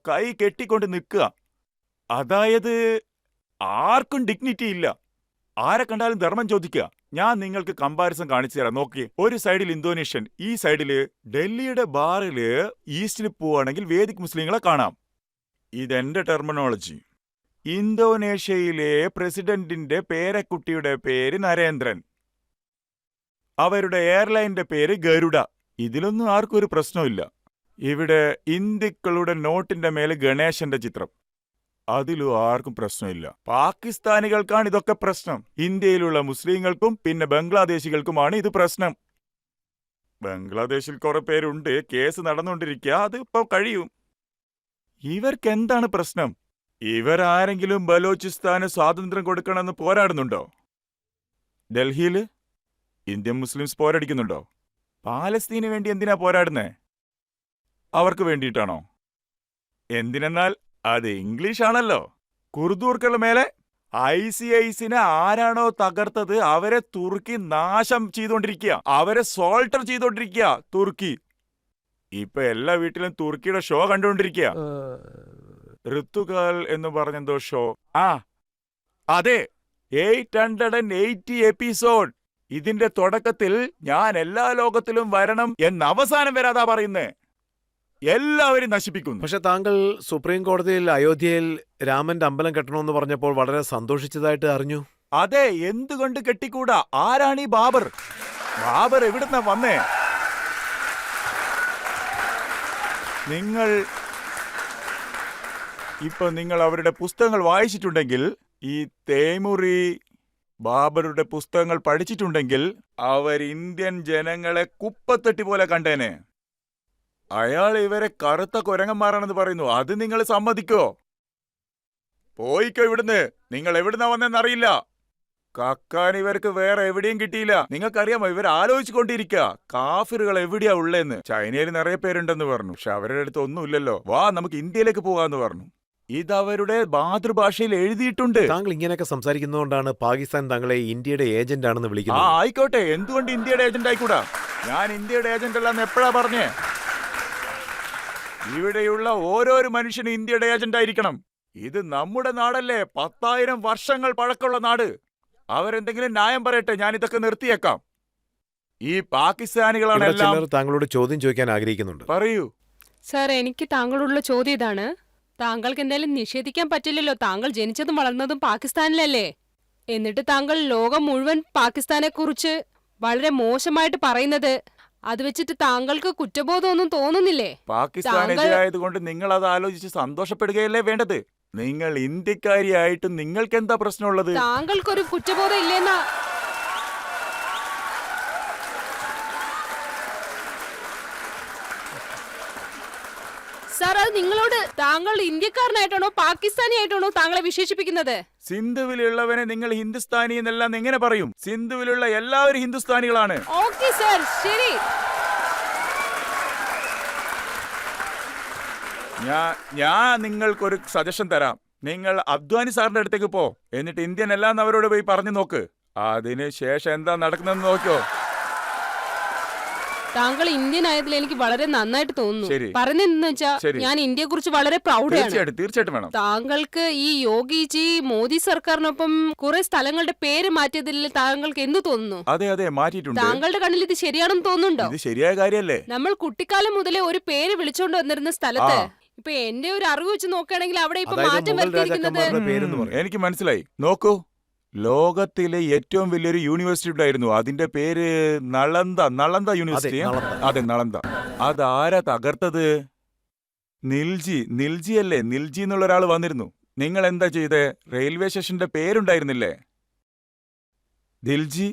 കൈ കെട്ടിക്കൊണ്ട് നിൽക്കുക. അതായത് ആർക്കും ഡിഗ്നിറ്റി ഇല്ല. ആരെ കണ്ടാലും ധർമ്മം ചോദിക്കുക. ഞാൻ നിങ്ങൾക്ക് കമ്പാരിസൺ കാണിച്ചു തരാം. നോക്കി, ഒരു സൈഡിൽ ഇന്തോനേഷ്യൻ, ഈ സൈഡില് ഡൽഹിയുടെ ബാറില് ഈസ്റ്റിൽ പോവാണെങ്കിൽ വേദിക് മുസ്ലിങ്ങളെ കാണാം. ഇതെന്റെ ടെർമിനോളജി. ഇന്തോനേഷ്യയിലെ പ്രസിഡന്റിന്റെ പേരക്കുട്ടിയുടെ പേര് നരേന്ദ്രൻ. അവരുടെ എയർലൈനിന്റെ പേര് ഗരുഡ. ഇതിലൊന്നും ആർക്കും ഒരു പ്രശ്നമില്ല. ഇവിടെ ഹിന്ദുക്കളുടെ നോട്ടിന്റെ മേലെ ഗണേശന്റെ ചിത്രം. അതിലും ആർക്കും പ്രശ്നമില്ല. പാകിസ്ഥാനികൾക്കാണ് ഇതൊക്കെ പ്രശ്നം. ഇന്ത്യയിലുള്ള മുസ്ലിങ്ങൾക്കും പിന്നെ ബംഗ്ലാദേശികൾക്കുമാണ് ഇത് പ്രശ്നം. ബംഗ്ലാദേശിൽ കുറെ പേരുണ്ട്, കേസ് നടന്നുകൊണ്ടിരിക്കുക, അത് ഇപ്പൊ കഴിയും. ഇവർക്ക് എന്താണ് പ്രശ്നം? ഇവരാരെങ്കിലും ബലോചിസ്ഥാന് സ്വാതന്ത്ര്യം കൊടുക്കണമെന്ന് പോരാടുന്നുണ്ടോ? ഡൽഹിയില് ഇന്ത്യൻ മുസ്ലിംസ് പോരടിക്കുന്നുണ്ടോ? പാലസ്തീന് വേണ്ടി എന്തിനാ പോരാടുന്നേ? അവർക്ക് വേണ്ടിയിട്ടാണോ? എന്തിനെന്നാൽ അത് ഇംഗ്ലീഷാണല്ലോ. കുർദൂർക്കുള്ള മേലെ ICISനെ ആരാണോ തകർത്തത് അവരെ തുർക്കി നാശം ചെയ്തുകൊണ്ടിരിക്കുക, അവരെ സോൾട്ടർ ചെയ്തുകൊണ്ടിരിക്കുക തുർക്കി. ഇപ്പൊ എല്ലാ വീട്ടിലും തുർക്കിയുടെ ഷോ കണ്ടുകൊണ്ടിരിക്കുക. ഋതുകാൽ എന്ന് പറഞ്ഞെന്തോ ഷോ. അതെ, 880 എപ്പിസോഡ്. ഇതിന്റെ തുടക്കത്തിൽ ഞാൻ എല്ലാ ലോകത്തിലും വരണം എന്ന് അവസാനം വരാതാ പറയുന്നേ. എല്ലാവരും നശിപ്പിക്കുന്നു. പക്ഷെ താങ്കൾ സുപ്രീം കോടതിയിൽ അയോധ്യയിൽ രാമന്റെ അമ്പലം കെട്ടണമെന്ന് പറഞ്ഞപ്പോൾ വളരെ സന്തോഷിച്ചതായിട്ട് അറിഞ്ഞു. അതെ, എന്തുകൊണ്ട് കെട്ടിക്കൂടാ? ആരാണ് ഈ ബാബർ? ബാബർ എവിടുന്നാ വന്നേ? നിങ്ങൾ അവരുടെ പുസ്തകങ്ങൾ വായിച്ചിട്ടുണ്ടെങ്കിൽ, ഈ തേമുറി ബാബറുടെ പുസ്തകങ്ങൾ പഠിച്ചിട്ടുണ്ടെങ്കിൽ അവർ ഇന്ത്യൻ ജനങ്ങളെ കുപ്പത്തൊട്ടി പോലെ കണ്ടേനെ. അയാൾ ഇവരെ കറുത്ത കുരങ്ങന്മാരാണെന്ന് പറയുന്നു. അത് നിങ്ങൾ സമ്മതിക്കോ? പോയിക്കോ ഇവിടുന്ന്. നിങ്ങൾ എവിടുന്നാ വന്നെന്നറിയില്ല. കക്കാൻ ഇവർക്ക് വേറെ എവിടെയും കിട്ടിയില്ല. നിങ്ങൾക്കറിയാമോ, ഇവർ ആലോചിച്ചുകൊണ്ടിരിക്കുക കാഫിറുകൾ എവിടെയാ ഉള്ളേന്ന്. ചൈനയിൽ നിറയെ പേരുണ്ടെന്ന് പറഞ്ഞു, പക്ഷെ അവരുടെ അടുത്ത് ഒന്നുമില്ലല്ലോ. വാ നമുക്ക് ഇന്ത്യയിലേക്ക് പോകാന്ന് പറഞ്ഞു. ഇതവരുടെ മാതൃഭാഷയിൽ എഴുതിയിട്ടുണ്ട്. താങ്കൾ ഇങ്ങനെയൊക്കെ സംസാരിക്കുന്നതുകൊണ്ടാണ് പാകിസ്ഥാൻ താങ്കളെ ഇന്ത്യയുടെ ഏജന്റ് ആണെന്ന് വിളിക്കുന്നത്. ആയിക്കോട്ടെ, എന്തുകൊണ്ട് ഇന്ത്യയുടെ ഏജന്റ് ആയിക്കൂടാ? ഞാൻ ഇന്ത്യയുടെ ഏജന്റ് അല്ലാന്ന് എപ്പോഴാ പറഞ്ഞേ? ഇവിടെയുള്ള ഓരോരു മനുഷ്യനും ഇന്ത്യയുടെ ഏജന്റ് ആയിരിക്കണം. ഇത് നമ്മുടെ നാടല്ലേ, 10,000 വർഷങ്ങൾ പഴക്കമുള്ള നാട്. അവരെന്തെങ്കിലും ന്യായം പറയട്ടെ, ഞാൻ ഇതൊക്കെ നിർത്തിയേക്കാം. ഈ പാകിസ്ഥാനികളാണ് ഇവിടെ എല്ലാം. ചിലർ താങ്കളോട് ചോദ്യം ചോദിക്കാൻ ആഗ്രഹിക്കുന്നുണ്ട്. പറയൂ. സർ, എനിക്ക് താങ്കളോടുള്ള ചോദ്യം ഇതാണ്. താങ്കൾക്ക് എന്തായാലും നിഷേധിക്കാൻ പറ്റില്ലല്ലോ, താങ്കൾ ജനിച്ചതും വളർന്നതും പാകിസ്ഥാനിലല്ലേ. എന്നിട്ട് താങ്കൾ ലോകം മുഴുവൻ പാകിസ്ഥാനെ കുറിച്ച് വളരെ മോശമായിട്ട് പറയുന്നത്, അത് വെച്ചിട്ട് താങ്കൾക്ക് കുറ്റബോധമൊന്നും തോന്നുന്നില്ലേ? പാകിസ്ഥാനെതിരായതുകൊണ്ട് നിങ്ങൾ അത് ആലോചിച്ച് സന്തോഷപ്പെടുകയല്ലേ വേണ്ടത്? നിങ്ങൾ ഇന്ത്യക്കാരിയായിട്ട് നിങ്ങൾക്ക് എന്താ പ്രശ്നമുള്ളത്? താങ്കൾക്കൊരു കുറ്റബോധം ഇല്ലേന്നാ? സാർ, അത് നിങ്ങളോട് താങ്കൾ ഇന്ത്യക്കാരനായിട്ടാണോ പാകിസ്ഥാനി ആയിട്ടാണോ താങ്കളെ വിശേഷിപ്പിക്കുന്നത്? സിന്ധുവിലുള്ളവനെ നിങ്ങൾ ഹിന്ദുസ്ഥാനി എന്നെല്ലാം എങ്ങനെ പറയും? സിന്ധുവിലുള്ള എല്ലാവരും ഹിന്ദുസ്ഥാനികളാണ്. ഓക്കേ സാർ, ശരി. ഞാൻ നിങ്ങൾക്കൊരു സജഷൻ തരാം. നിങ്ങൾ അദ്വാനി സാറിന്റെ അടുത്തേക്ക് പോ, എന്നിട്ട് ഇന്ത്യൻ എല്ലാം അവരോട് പോയി പറഞ്ഞു നോക്ക്. അതിന് ശേഷം എന്താ നടക്കുന്നതെന്ന് നോക്കിയോ. താങ്കൾ ഇന്ത്യൻ ആയതിൽ എനിക്ക് വളരെ നന്നായിട്ട് തോന്നുന്നു. ശരി. പറഞ്ഞെന്ന് വെച്ചാ ശരി. ഞാൻ ഇന്ത്യയെ കുറിച്ച് വളരെ പ്രൗഡാണ്. തീർച്ചയായിട്ടും വേണം. താങ്കൾക്ക് ഈ യോഗിജി മോദി സർക്കാരിനൊപ്പം കുറെ സ്ഥലങ്ങളുടെ പേര് മാറ്റിയതിൽ താങ്കൾക്ക് എന്ത് തോന്നുന്നു? അതെ മാറ്റിയിട്ടുണ്ട്. താങ്കളുടെ കണ്ണിൽ ഇത് ശരിയാണെന്ന് തോന്നുന്നുണ്ടോ? ഇത് ശരിയായ കാര്യല്ലേ? നമ്മൾ കുട്ടിക്കാലം മുതലേ ഒരു പേര് വിളിച്ചോണ്ട് വന്നിരുന്ന സ്ഥലത്ത് ഇപ്പൊ എന്റെ ഒരു അറിവ് വെച്ച് നോക്കുകയാണെങ്കിൽ അവിടെ ഇപ്പൊ അതായത് മാറ്റം മുഗൾ വരുത്തിയിരിക്കുന്നത്. രാജാക്കന്മാരുടെ പേരെന്ന് പറയും. എനിക്ക് മനസ്സിലായി. നോക്കൂ, ലോകത്തിലെ ഏറ്റവും വലിയൊരു യൂണിവേഴ്സിറ്റി ഉണ്ടായിരുന്നു. അതിന്റെ പേര് നളന്ദ യൂണിവേഴ്സിറ്റി. അതെ, നളന്ദ. അതാരാ തകർത്തത്? നിൽജി അല്ലേ? നിൽജി എന്നുള്ള ഒരാൾ വന്നിരുന്നു. നിങ്ങൾ എന്താ ചെയ്തേ? റെയിൽവേ സ്റ്റേഷന്റെ പേരുണ്ടായിരുന്നില്ലേ? ദിൽജി.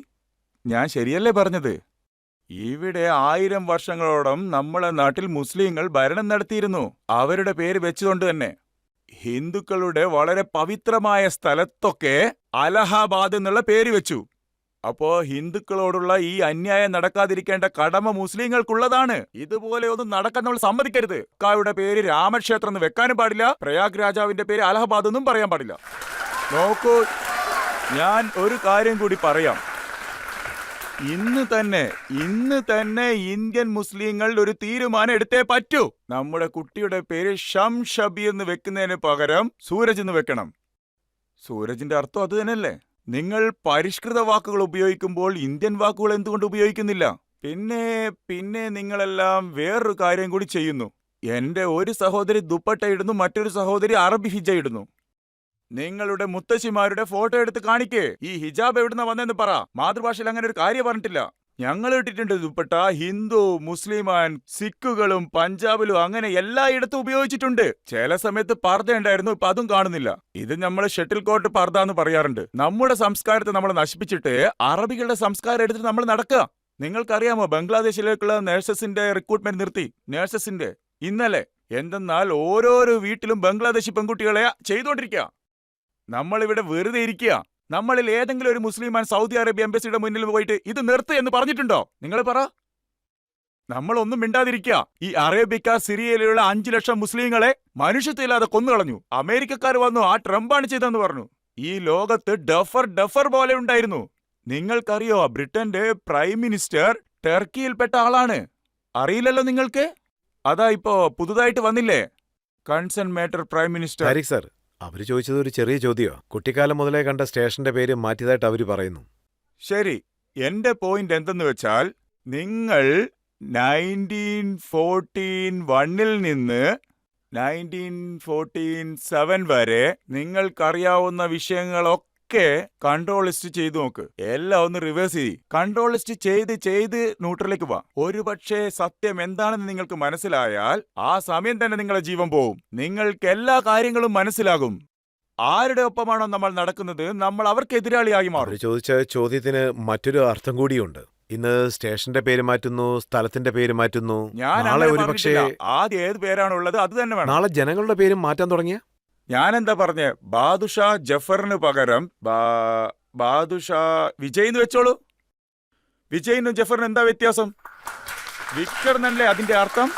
ഞാൻ ശരിയല്ലേ പറഞ്ഞത്? ഇവിടെ 1000 വർഷങ്ങളോളം നമ്മളെ നാട്ടിൽ മുസ്ലിങ്ങൾ ഭരണം നടത്തിയിരുന്നു. അവരുടെ പേര് വെച്ചുകൊണ്ട് തന്നെ ഹിന്ദുക്കളുടെ വളരെ പവിത്രമായ സ്ഥലത്തൊക്കെ അലഹാബാദ് എന്നുള്ള പേര് വെച്ചു. അപ്പോ ഹിന്ദുക്കളോടുള്ള ഈ അന്യായം നടക്കാതിരിക്കേണ്ട കടമ മുസ്ലിങ്ങൾക്കുള്ളതാണ്. ഇതുപോലെ ഒന്നും നടക്കാൻ നമ്മൾ സമ്മതിക്കരുത്. കായുടെ പേര് രാമക്ഷേത്രം എന്ന് വെക്കാനും പാടില്ല, പ്രയാഗ് രാജാവിന്റെ പേര് അലഹബാദ് എന്നും പറയാൻ പാടില്ല. നോക്കൂ, ഞാൻ ഒരു കാര്യം കൂടി പറയാം. ഇന്ന് തന്നെ ഇന്ത്യൻ മുസ്ലിങ്ങൾ ഒരു തീരുമാനം എടുത്തേ പറ്റൂ. നമ്മുടെ കുട്ടിയുടെ പേര് ഷംഷബി എന്ന് വെക്കുന്നതിന് പകരം സൂരജ് എന്ന് വെക്കണം. സൂരജിന്റെ അർത്ഥം അത് തന്നെയല്ലേ? നിങ്ങൾ പരിഷ്കൃത വാക്കുകൾ ഉപയോഗിക്കുമ്പോൾ ഇന്ത്യൻ വാക്കുകൾ എന്തുകൊണ്ട് ഉപയോഗിക്കുന്നില്ല? പിന്നെ നിങ്ങളെല്ലാം വേറൊരു കാര്യം കൂടി ചെയ്യുന്നു. എന്റെ ഒരു സഹോദരി ദുപ്പട്ട ഇടുന്നു, മറ്റൊരു സഹോദരി അറബി ഹിജ ഇടുന്നു. നിങ്ങളുടെ മുത്തശ്ശിമാരുടെ ഫോട്ടോ എടുത്ത് കാണിക്കേ. ഈ ഹിജാബ് എവിടുന്ന വന്നെന്ന് പറ. മാതൃഭാഷയിൽ അങ്ങനെ ഒരു കാര്യം പറഞ്ഞിട്ടില്ല. ഞങ്ങൾ ഇട്ടിട്ടുണ്ട് ദുപ്പട്ട. ഹിന്ദു, മുസ്ലിമാൻ, സിഖുകളും പഞ്ചാബിലും അങ്ങനെ എല്ലായിടത്തും ഉപയോഗിച്ചിട്ടുണ്ട്. ചില സമയത്ത് പർദ്ദ ഉണ്ടായിരുന്നു, ഇപ്പൊ അതും കാണുന്നില്ല. ഇത് നമ്മൾ ഷട്ടിൽ കോട്ട് പർദ്ദ എന്ന് പറയാറുണ്ട്. നമ്മുടെ സംസ്കാരത്തെ നമ്മൾ നശിപ്പിച്ചിട്ട് അറബികളുടെ സംസ്കാരം എടുത്തിട്ട് നമ്മൾ നടക്കുക. നിങ്ങൾക്കറിയാമോ, ബംഗ്ലാദേശിലേക്കുള്ള നഴ്സസിന്റെ റിക്രൂട്ട്മെന്റ് നിർത്തി. നഴ്സസിന്റെ ഇന്നലെ. എന്തെന്നാൽ ഓരോരോ വീട്ടിലും ബംഗ്ലാദേശി പെൺകുട്ടികളെ ചെയ്തുകൊണ്ടിരിക്കുക. നമ്മളിവിടെ വെറുതെ ഇരിക്കുക. നമ്മളിൽ ഏതെങ്കിലും ഒരു മുസ്ലിമാൻ സൗദി അറേബ്യ എംബസിയുടെ മുന്നിൽ പോയിട്ട് ഇത് നിർത്ത് എന്ന് പറഞ്ഞിട്ടുണ്ടോ? നിങ്ങൾ പറ. നമ്മളൊന്നും മിണ്ടാതിരിക്കുക. ഈ അറേബ്യക്കാർ സിറിയയിലുള്ള 5 ലക്ഷം മുസ്ലിങ്ങളെ മനുഷ്യത്വമില്ലാതെ കൊന്നുകളഞ്ഞു. അമേരിക്കക്കാർ വന്നു, ആ ട്രംപാണ് ചെയ്തെന്ന് പറഞ്ഞു. ഈ ലോകത്ത് ഡഫർ പോലെ ഉണ്ടായിരുന്നു. നിങ്ങൾക്കറിയോ, ബ്രിട്ടന്റെ പ്രൈം മിനിസ്റ്റർ ടർക്കിയിൽപ്പെട്ട ആളാണ്. അറിയില്ലല്ലോ നിങ്ങൾക്ക്? അതാ ഇപ്പോ പുതുതായിട്ട് വന്നില്ലേ, concern matter prime minister. Tariq sir, അവര് ചോദിച്ചത് ഒരു ചെറിയ ചോദ്യമോ. കുട്ടിക്കാലം മുതലേ കണ്ട സ്റ്റേഷന്റെ പേര് മാറ്റിയതായിട്ട് അവര് പറയുന്നു. ശരി, എന്റെ പോയിന്റ് എന്തെന്ന് വെച്ചാൽ, നിങ്ങൾ 1914 നിന്ന് 1947 വരെ നിങ്ങൾക്കറിയാവുന്ന വിഷയങ്ങളൊക്കെ കൺട്രോൾ ലിസ്റ്റ് ചെയ്തു നോക്ക്. എല്ലാം ഒന്ന് റിവേഴ്സ് ചെയ്ത് കൺട്രോൾ ലിസ്റ്റ് ചെയ്ത് ന്യൂട്രലിലേക്ക് വാ. ഒരുപക്ഷെ സത്യം എന്താണെന്ന് നിങ്ങൾക്ക് മനസ്സിലായാൽ ആ സമയം തന്നെ നിങ്ങളുടെ ജീവൻ പോവും. നിങ്ങൾക്ക് എല്ലാ കാര്യങ്ങളും മനസ്സിലാകും. ആരുടെ ഒപ്പമാണോ നമ്മൾ നടക്കുന്നത്, നമ്മൾ അവർക്ക് എതിരാളിയായി മാറും. അവര് ചോദിച്ച ചോദ്യത്തിന് മറ്റൊരു അർത്ഥം കൂടിയുണ്ട്. ഇന്ന് സ്റ്റേഷന്റെ പേര് മാറ്റുന്നു, സ്ഥലത്തിന്റെ പേര് മാറ്റുന്നു. ഞാൻ നാളെ അങ്ങനെ ഒരുപക്ഷേ പറഞ്ഞിട്ടില്ല. ആദ്യം ഏത് പേരാണുള്ളത് അത് തന്നെ വേണം. നാളെ ജനങ്ങളുടെ പേരും മാറ്റാൻ തുടങ്ങിയ ഞാനെന്താ പറഞ്ഞേ, ബാദുഷാ ജഫറിന് പകരം ബാദുഷാ വിജയ് എന്ന് വെച്ചോളൂ. വിജയിനും ജഫറിനും എന്താ വ്യത്യാസം? വിക്ടർ എന്നല്ലേ അതിന്റെ അർത്ഥം.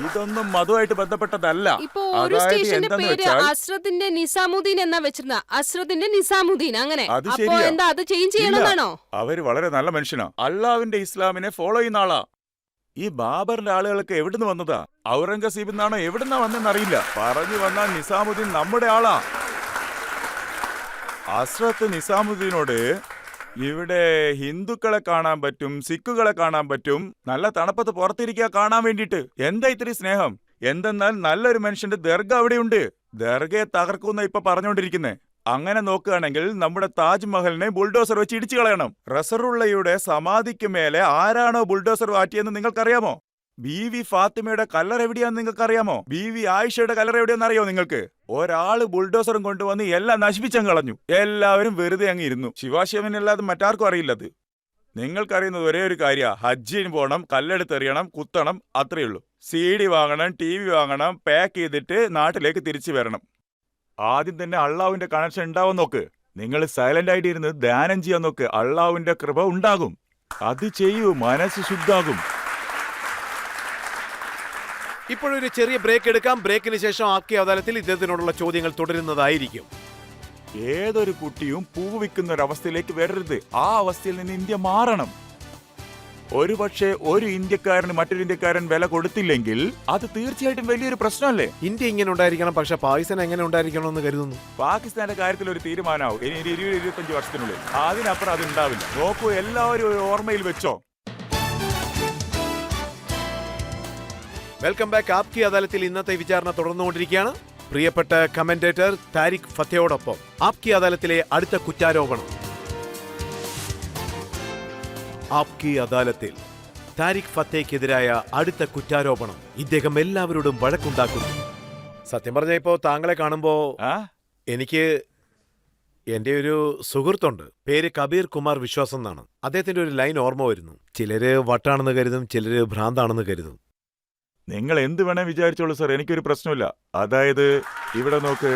ഇതൊന്നും മതവുമായിട്ട് ബന്ധപ്പെട്ടതല്ല. ഇപ്പൊ ഒരു അതായത് സ്റ്റേഷന്റെ എന്താന്ന് പേര് വെച്ചാൽ, അസ്രത്തിന്റെ നിസാമുദ്ദീൻ എന്നാ വെച്ചിരുന്ന. അസ്രത്തിന്റെ നിസാമുദ്ദീൻ അങ്ങനെ. അത് അപ്പൊ ശരിയാ. എന്താ അത് ചേഞ്ച് ചെയ്യണമെന്നാണോ? അവര് വളരെ നല്ല മനുഷ്യനാ. അള്ളാവിന്റെ ഇസ്ലാമിനെ ഫോളോ ചെയ്യുന്ന ആളാ. ഈ ബാബറിന്റെ ആളുകൾക്ക് എവിടുന്ന് വന്നതാ? ഔറംഗസീബിൽ നിന്നാണോ എവിടുന്നാ വന്നെന്നറിയില്ല. പറഞ്ഞു വന്നാൽ നിസാമുദ്ദീൻ നമ്മുടെ ആളാ. അസ്രത്ത് നിസാമുദ്ദീനോട് ഇവിടെ ഹിന്ദുക്കളെ കാണാൻ പറ്റും, സിഖുകളെ കാണാൻ പറ്റും, നല്ല തണുപ്പത്ത് പുറത്തിരിക്കുക കാണാൻ വേണ്ടിയിട്ട്. എന്താ ഇത്തിരി സ്നേഹം? എന്തെന്നാൽ നല്ലൊരു മനുഷ്യന്റെ ദർഗ അവിടെയുണ്ട്. ദർഗയെ തകർക്കുന്ന ഇപ്പൊ പറഞ്ഞുകൊണ്ടിരിക്കുന്നേ. അങ്ങനെ നോക്കുകയാണെങ്കിൽ നമ്മുടെ താജ്മഹലിനെ ബുൾഡോസർ വെച്ച് ഇടിച്ചു കളയണം. റസറുള്ളയുടെ സമാധിക്ക് മേലെ ആരാണോ ബുൾഡോസർ മാറ്റിയെന്ന് നിങ്ങൾക്കറിയാമോ? ബീവി ഫാത്തിമയുടെ കല്ലറ എവിടെയാന്ന് നിങ്ങൾക്കറിയാമോ? ബീവി ആയിഷയുടെ കല്ലറ എവിടെയാന്ന് അറിയോ നിങ്ങൾക്ക്? ഒരാള് ബുൾഡോസറും കൊണ്ടുവന്ന് എല്ലാം നശിപ്പിച്ചങ്ങ് കളഞ്ഞു. എല്ലാവരും വെറുതെ അങ്ങ് ഇരുന്നു. ശിവാശിവനല്ലാതെ മറ്റാർക്കും അറിയില്ലത്. നിങ്ങൾക്കറിയുന്നത് ഒരേ ഒരു കാര്യ, ഹജ്ജിന് പോകണം, കല്ലെടുത്തെറിയണം, കുത്തണം, അത്രയുള്ളൂ. CD വാങ്ങണം, TV വാങ്ങണം, പാക്ക് ചെയ്തിട്ട് നാട്ടിലേക്ക് തിരിച്ചു വരണം. ആദ്യം തന്നെ അള്ളാഹുവിന്റെ കണക്ഷൻ ഉണ്ടാവാൻ നോക്ക്. നിങ്ങൾ സൈലന്റ് ആയിട്ട് ഇരുന്ന് ധ്യാനം ചെയ്യാൻ നോക്ക്. അള്ളാഹുവിന്റെ കൃപ ഉണ്ടാകും. അത് ചെയ്യൂ, മനസ്സ് ശുദ്ധാകും. ഇപ്പോഴൊരു ചെറിയ ബ്രേക്ക് എടുക്കാം. ബ്രേക്കിന് ശേഷം ആപ്കി അദാലത്തിൽ ഇദ്ദേഹത്തിനോടുള്ള ചോദ്യങ്ങൾ തുടരുന്നതായിരിക്കും. ഏതൊരു കുട്ടിയും പൂവ് വിൽക്കുന്ന ഒരവസ്ഥയിലേക്ക് വരരുത്. ആ അവസ്ഥയിൽ നിന്ന് ഇന്ത്യ മാറണം. ഒരുപക്ഷെ ഒരു ഇന്ത്യക്കാരന് മറ്റൊരു ഇന്ത്യക്കാരൻ വില കൊടുത്തില്ലെങ്കിൽ അത് തീർച്ചയായിട്ടും വലിയൊരു പ്രശ്നമല്ലേ? ഇന്ത്യ ഇങ്ങനെ ഉണ്ടായിരിക്കണം, പക്ഷെ പാകിസ്ഥാൻ എങ്ങനെ ഉണ്ടായിരിക്കണം എന്ന് കരുതുന്നു. പാകിസ്ഥാന്റെ കാര്യത്തിൽ ഒരു തീരുമാനമാവും ഇനി 20-25 വർഷത്തിനുള്ളിൽ. അതിനപ്പുറം അത് ഉണ്ടാവില്ല. നോക്കൂ, എല്ലാവരും ഒരു ഓർമ്മയിൽ വെച്ചോ. Welcome back. ആപ്കി അദാലത്തിൽ ഇന്നത്തെ വിചാരണ തുടർന്നുകൊണ്ടിരിക്കുകയാണ്. പ്രിയപ്പെട്ട കമന്റേറ്റർ താരിഖ് ഫത്തയോടൊപ്പം ആപ്കി അദാലത്തിലെ അടുത്ത കുറ്റാരോപണം. ആപ്കി അദാലത്തിൽ താരിഖ് ഫത്തയ്ക്കെതിരായ അടുത്ത കുറ്റാരോപണം. ഇദ്ദേഹം എല്ലാവരോടും വഴക്കുണ്ടാക്കുന്നു. സത്യം പറഞ്ഞ ഇപ്പോ താങ്കളെ കാണുമ്പോ എനിക്ക് എന്റെ ഒരു സുഹൃത്തുണ്ട്, പേര് കബീർ കുമാർ വിശ്വാസം എന്നാണ്. അദ്ദേഹത്തിന്റെ ഒരു ലൈൻ ഓർമ്മ വരുന്നു. ചിലര് വട്ടാണെന്ന് കരുതും, ചിലര് ഭ്രാന്താണെന്ന് കരുതും. നിങ്ങൾ എന്ത് വേണേ വിചാരിച്ചോളൂ സർ, എനിക്കൊരു പ്രശ്നമില്ല. അതായത് ഇവിടെ നോക്ക്,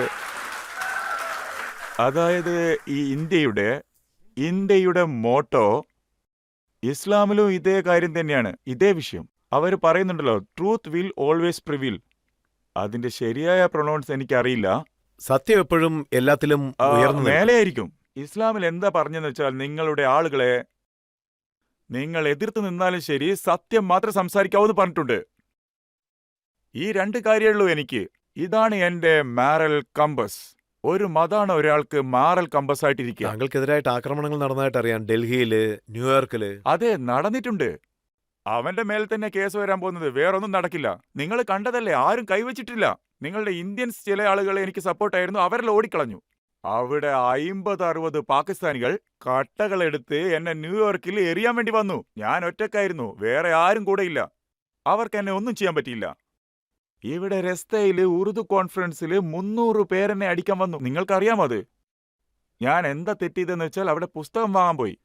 അതായത് ഈ ഇന്ത്യയുടെ മോട്ടോ ഇസ്ലാമിലും ഇതേ കാര്യം തന്നെയാണ്, ഇതേ വിഷയം. അവർ പറയുന്നുണ്ടല്ലോ, ട്രൂത്ത് വിൽ ഓൾവേസ് പ്രിവിൽ. അതിന്റെ ശരിയായ പ്രൊണൗൺസ് എനിക്കറിയില്ല. സത്യം എപ്പോഴും എല്ലാത്തിലും മേലെയായിരിക്കും. ഇസ്ലാമിൽ എന്താ പറഞ്ഞെന്ന് വെച്ചാൽ, നിങ്ങളുടെ ആളുകളെ നിങ്ങൾ എതിർത്ത് നിന്നാലും ശരി, സത്യം മാത്രം സംസാരിക്കാവൂന്ന് പറഞ്ഞിട്ടുണ്ട്. ഈ 2 കാര്യമുള്ളൂ എനിക്ക്. ഇതാണ് എന്റെ മാരൽ കമ്പസ്. ഒരു മതാണ് ഒരാൾക്ക് മാറൽ കമ്പസ് ആയിട്ടിരിക്കുക. താങ്കൾക്കെതിരായിട്ട് ആക്രമണങ്ങൾ നടന്നതായിട്ട് അറിയാം, ഡൽഹിയില്, ന്യൂയോർക്കില്. അതെ, നടന്നിട്ടുണ്ട്. അവന്റെ മേൽ തന്നെ കേസ് വരാൻ പോകുന്നത്. വേറൊന്നും നടക്കില്ല. നിങ്ങൾ കണ്ടതല്ലേ, ആരും കൈവച്ചിട്ടില്ല. നിങ്ങളുടെ ഇന്ത്യൻസ് ചില ആളുകൾ എനിക്ക് സപ്പോർട്ടായിരുന്നു, അവരെല്ലാം ഓടിക്കളഞ്ഞു. അവിടെ 50-60 പാകിസ്ഥാനികൾ കട്ടകളെടുത്ത് എന്നെ ന്യൂയോർക്കിൽ എറിയാൻ വേണ്ടി വന്നു. ഞാൻ ഒറ്റക്കായിരുന്നു, വേറെ ആരും കൂടെയില്ല. അവർക്ക് എന്നെ ഒന്നും ചെയ്യാൻ പറ്റിയില്ല. ഇവിടെ രസ്തയില് ഉറുദു കോൺഫറൻസിൽ 300 പേരെന്നെ അടിക്കാൻ വന്നു. നിങ്ങൾക്കറിയാമോ അത്? ഞാൻ എന്താ തെറ്റിയതെന്ന് വെച്ചാൽ അവിടെ പുസ്തകം വാങ്ങാൻ പോയി.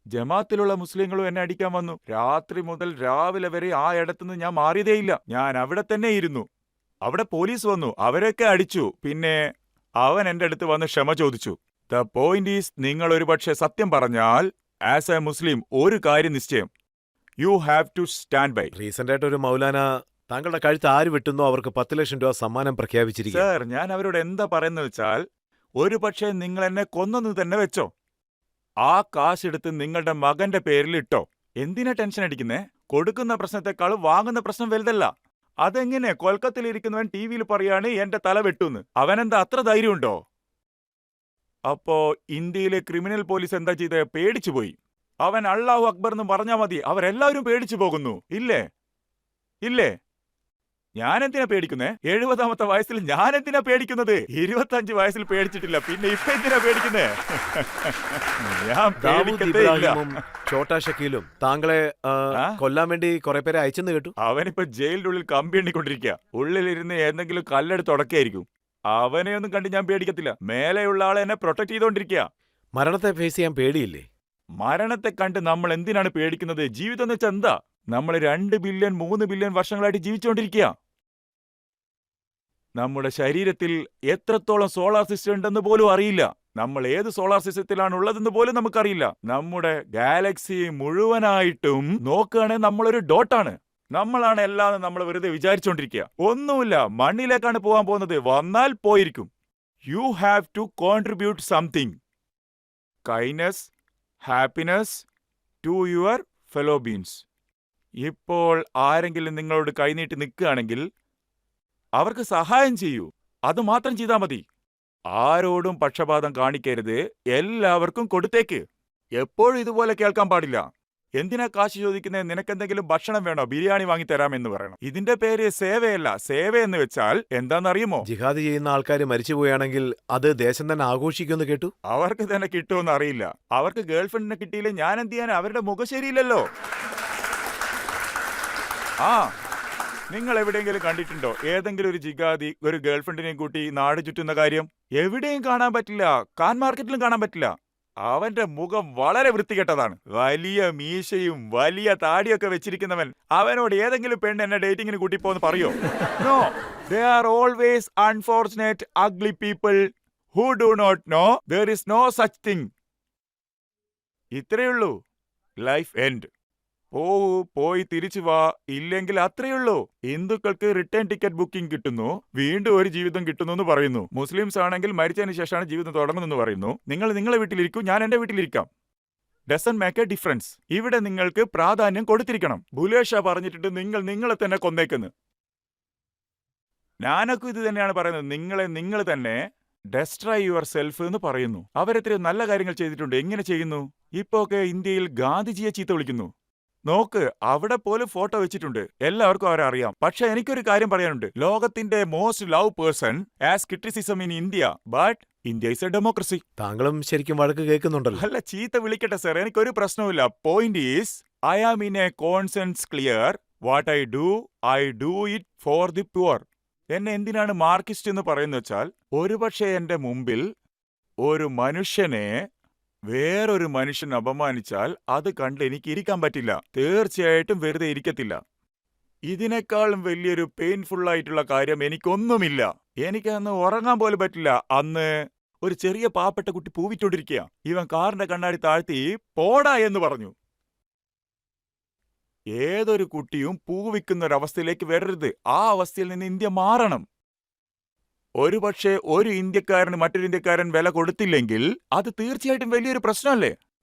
ജമാത്തിലുള്ള മുസ്ലിങ്ങളും എന്നെ അടിക്കാൻ വന്നു. രാത്രി മുതൽ രാവിലെ വരെ ആ ഇടത്തുനിന്ന് ഞാൻ മാറിയതേയില്ല. ഞാൻ അവിടെ തന്നെ ഇരുന്നു. അവിടെ പോലീസ് വന്നു, അവരൊക്കെ അടിച്ചു. പിന്നെ അവൻ എന്റെ അടുത്ത് വന്ന് ക്ഷമ ചോദിച്ചു. ദ പോയിന്റ് ഈസ്, നിങ്ങൾ ഒരുപക്ഷെ സത്യം പറഞ്ഞാൽ ആസ് എ മുസ്ലിം ഒരു കാര്യം നിശ്ചയം, you have to stand by. Recent ആയിട്ട് ഒരു മൗലാന താങ്കളുടെ കഴുത്ത് ആര് വെട്ടുന്നോ അവർക്ക് 10 ലക്ഷം രൂപ സമ്മാനം പ്രഖ്യാപിച്ചിരിക്കുക. സർ, ഞാൻ അവരോട് എന്താ പറയുന്നത് വെച്ചാൽ, ഒരു പക്ഷേ നിങ്ങൾ എന്നെ കൊന്നെന്ന് തന്നെ വെച്ചോ, ആ കാശെടുത്ത് നിങ്ങളുടെ മകന്റെ പേരിൽ ഇട്ടോ. എന്തിനാ ടെൻഷൻ അടിക്കുന്നേ? കൊടുക്കുന്ന പ്രശ്നത്തെക്കാൾ വാങ്ങുന്ന പ്രശ്നം വലുതല്ല. അതെങ്ങനെ കൊൽക്കത്തയിൽ ഇരിക്കുന്നവൻ ടി വിയിൽ പറയാണ് എന്റെ തല വെട്ടുന്ന്? അവനെന്താ അത്ര ധൈര്യമുണ്ടോ? അപ്പോ ഇന്ത്യയിലെ ക്രിമിനൽ പോലീസ് എന്താ ചെയ്തേ? പേടിച്ചു പോയി. അവൻ അല്ലാഹു അക്ബർ എന്ന് പറഞ്ഞാൽ മതി, അവരെല്ലാവരും പേടിച്ചു പോകുന്നു. ഇല്ലേ? ഇല്ലേ? ഞാനെന്തിനാ പേടിക്കുന്നേ? 70ാമത്തെ വയസ്സിൽ ഞാനെന്തിനാ പേടിക്കുന്നത്? 25 വയസ്സിൽ പേടിച്ചിട്ടില്ല, പിന്നെ ഇപ്പൊ എന്തിനാ പേടിക്കുന്നേ? ഞാൻ ദാവൂദ് പേടിക്കത്തേ ഇല്ല. ഇബ്രാഹിമും ഛോട്ടാ ഷക്കീലും താങ്കളെ കൊല്ലാൻ വേണ്ടി കുറെ പേരെ അയച്ചെന്ന് കേട്ടു. അവനിപ്പോ ജയിലിന്റെ ഉള്ളിൽ കമ്പി എണ്ണിക്കൊണ്ടിരിക്കുക. ഉള്ളിലിരുന്ന് ഏതെങ്കിലും കല്ലെടുത്ത് ഉടക്കായിരിക്കും. അവനെ ഒന്നും കണ്ട് ഞാൻ പേടിക്കത്തില്ല. മേലെയുള്ള ആളെ എന്നെ പ്രൊട്ടക്ട് ചെയ്തോണ്ടിരിക്കുക. മരണത്തെ ഫേസ് ചെയ്യാൻ പേടിയില്ലേ? മരണത്തെ കണ്ട് നമ്മൾ എന്തിനാണ് പേടിക്കുന്നത്? ജീവിതം എന്ന് വെച്ചാൽ എന്താ? നമ്മൾ 2 ബില്യൺ 3 ബില്യൺ വർഷങ്ങളായിട്ട് ജീവിച്ചുകൊണ്ടിരിക്കുക. നമ്മുടെ ശരീരത്തിൽ എത്രത്തോളം സോളാർ സിസ്റ്റം ഉണ്ടെന്ന് പോലും അറിയില്ല. നമ്മൾ ഏത് സോളാർ സിസ്റ്റത്തിലാണ് ഉള്ളതെന്ന് പോലും നമുക്കറിയില്ല. നമ്മുടെ ഗാലക്സി മുഴുവനായിട്ടും നോക്കുകയാണെങ്കിൽ നമ്മളൊരു ഡോട്ടാണ്. നമ്മളാണ് എല്ലാം നമ്മൾ വെറുതെ വിചാരിച്ചുകൊണ്ടിരിക്കുക. ഒന്നുമില്ല, മണ്ണിലേക്കാണ് പോകാൻ പോകുന്നത്. വന്നാൽ പോയിരിക്കും. You have to contribute something. Kindness, happiness to your fellow beings. ഇപ്പോൾ ആരെങ്കിലും നിങ്ങളോട് കൈനീട്ടി നിൽക്കുകയാണെങ്കിൽ അവർക്ക് സഹായം ചെയ്യൂ. അത് മാത്രം ചെയ്താൽ മതി. ആരോടും പക്ഷപാതം കാണിക്കരുത്. എല്ലാവർക്കും കൊടുത്തേക്ക്. എപ്പോഴും ഇതുപോലെ കേൾക്കാൻ പാടില്ല. എന്തിനാ കാശ് ചോദിക്കുന്നത്? നിനക്കെന്തെങ്കിലും ഭക്ഷണം വേണോ? ബിരിയാണി വാങ്ങിത്തരാമെന്ന് പറയണം. ഇതിന്റെ പേര് സേവയല്ല. സേവയെന്ന് വെച്ചാൽ എന്താണെന്നറിയുമോ? ജിഹാദ് ചെയ്യുന്ന ആൾക്കാർ മരിച്ചുപോയാണെങ്കിൽ അത് ദേശം തന്നെ ആഘോഷിക്കുമെന്ന് കേട്ടു. അവർക്ക് തന്നെ കിട്ടുമെന്ന് അറിയില്ല. അവർക്ക് ഗേൾഫ്രണ്ടിനെ കിട്ടിയില്ല, ഞാൻ എന്ത് ചെയ്യാൻ? അവരുടെ മുഖം ശരിയില്ലല്ലോ. ആ, നിങ്ങൾ എവിടെയെങ്കിലും കണ്ടിട്ടുണ്ടോ ഏതെങ്കിലും ഒരു ജിഹാദി ഒരു ഗേൾഫ്രണ്ടിനെയും കൂട്ടി നാട് ചുറ്റുന്ന കാര്യം? എവിടെയും കാണാൻ പറ്റില്ല. കാൻ മാർക്കറ്റിലും കാണാൻ പറ്റില്ല. അവന്റെ മുഖം വളരെ വൃത്തികെട്ടതാണ്. വലിയ മീശയും വലിയ താടിയൊക്കെ വെച്ചിരിക്കുന്നവൻ. അവനോട് ഏതെങ്കിലും പെണ്ണ് എന്നെ ഡേറ്റിങ്ങിന് കൂട്ടിപ്പോന്ന് പറയോ? No, they are always unfortunate ugly people who do not know there is no such thing. ഇത്രയുള്ളൂ. Life end. പോയി തിരിച്ചു വാ. ഇല്ലെങ്കിൽ അത്രയുള്ളൂ. ഹിന്ദുക്കൾക്ക് റിട്ടേൺ ടിക്കറ്റ് ബുക്കിംഗ് കിട്ടുന്നു, വീണ്ടും ഒരു ജീവിതം കിട്ടുന്നു എന്ന് പറയുന്നു. മുസ്ലിംസ് ആണെങ്കിൽ മരിച്ചതിന് ശേഷമാണ് ജീവിതം തുടങ്ങുന്നെന്ന് പറയുന്നു. നിങ്ങൾ നിങ്ങളെ വീട്ടിലിരിക്കൂ, ഞാൻ എന്റെ വീട്ടിലിരിക്കാം. Doesn't make a difference. ഇവിടെ നിങ്ങൾക്ക് പ്രാധാന്യം കൊടുത്തിരിക്കണം. ബുലേഷ പറഞ്ഞിട്ടുണ്ട് നിങ്ങൾ നിങ്ങളെ തന്നെ കൊന്നേക്കെന്ന്. ഞാനൊക്കെ ഇത് തന്നെയാണ് പറയുന്നത്. നിങ്ങൾ തന്നെ ഡെസ്ട്രോയ് യുവർ സെൽഫ് എന്ന് പറയുന്നു. അവരെത്രയോ നല്ല കാര്യങ്ങൾ ചെയ്തിട്ടുണ്ട്. എങ്ങനെ ചെയ്യുന്നു? ഇപ്പോ ഒക്കെ ഇന്ത്യയിൽ ഗാന്ധിജിയെ ചീത്ത വിളിക്കുന്നു. നോക്ക്, അവിടെ പോലും ഫോട്ടോ വെച്ചിട്ടുണ്ട്. എല്ലാവർക്കും അവരെ അറിയാം. പക്ഷെ എനിക്കൊരു കാര്യം പറയാനുണ്ട്. ലോകത്തിന്റെ most love person as criticism in India, but India is A democracy. താങ്കളും ശരിക്കും വഴക്ക് കേൾക്കുന്നുണ്ടല്ലോ. അല്ല, ചീത്ത വിളിക്കട്ടെ സർ, എനിക്കൊരു പ്രശ്നവുമില്ല. Point is, I am in a conscience clear. What I do it for the poor. എന്നെ എന്തിനാണ് മാർക്സിസ്റ്റ് എന്ന് പറയുന്നത് വെച്ചാൽ, ഒരുപക്ഷെ എന്റെ മുമ്പിൽ ഒരു മനുഷ്യനെ വേറൊരു മനുഷ്യൻ അപമാനിച്ചാൽ അത് കണ്ട് എനിക്ക് ഇരിക്കാൻ പറ്റില്ല. തീർച്ചയായിട്ടും വെറുതെ ഇരിക്കത്തില്ല. ഇതിനേക്കാളും വലിയൊരു പെയിൻഫുൾ ആയിട്ടുള്ള കാര്യം എനിക്കൊന്നുമില്ല. എനിക്കന്ന് ഉറങ്ങാൻ പോലും പറ്റില്ല. അന്ന് ഒരു ചെറിയ പാവപ്പെട്ട കുട്ടി പൂവിട്ടോണ്ടിരിക്കുക. ഇവൻ കാറിന്റെ കണ്ണാടി താഴ്ത്തി പോടാ എന്ന് പറഞ്ഞു. ഏതൊരു കുട്ടിയും പൂവിക്കുന്ന ഒരവസ്ഥയിലേക്ക് വരരുത്. ആ അവസ്ഥയിൽ നിന്ന് ഇന്ത്യ മാറണം. ഒരുപക്ഷെ ഒരു ഇന്ത്യക്കാരന് മറ്റൊരു ഇന്ത്യക്കാരൻ വില കൊടുത്തില്ലെങ്കിൽ അത് തീർച്ചയായിട്ടും വലിയൊരു പ്രശ്നമല്ലേ?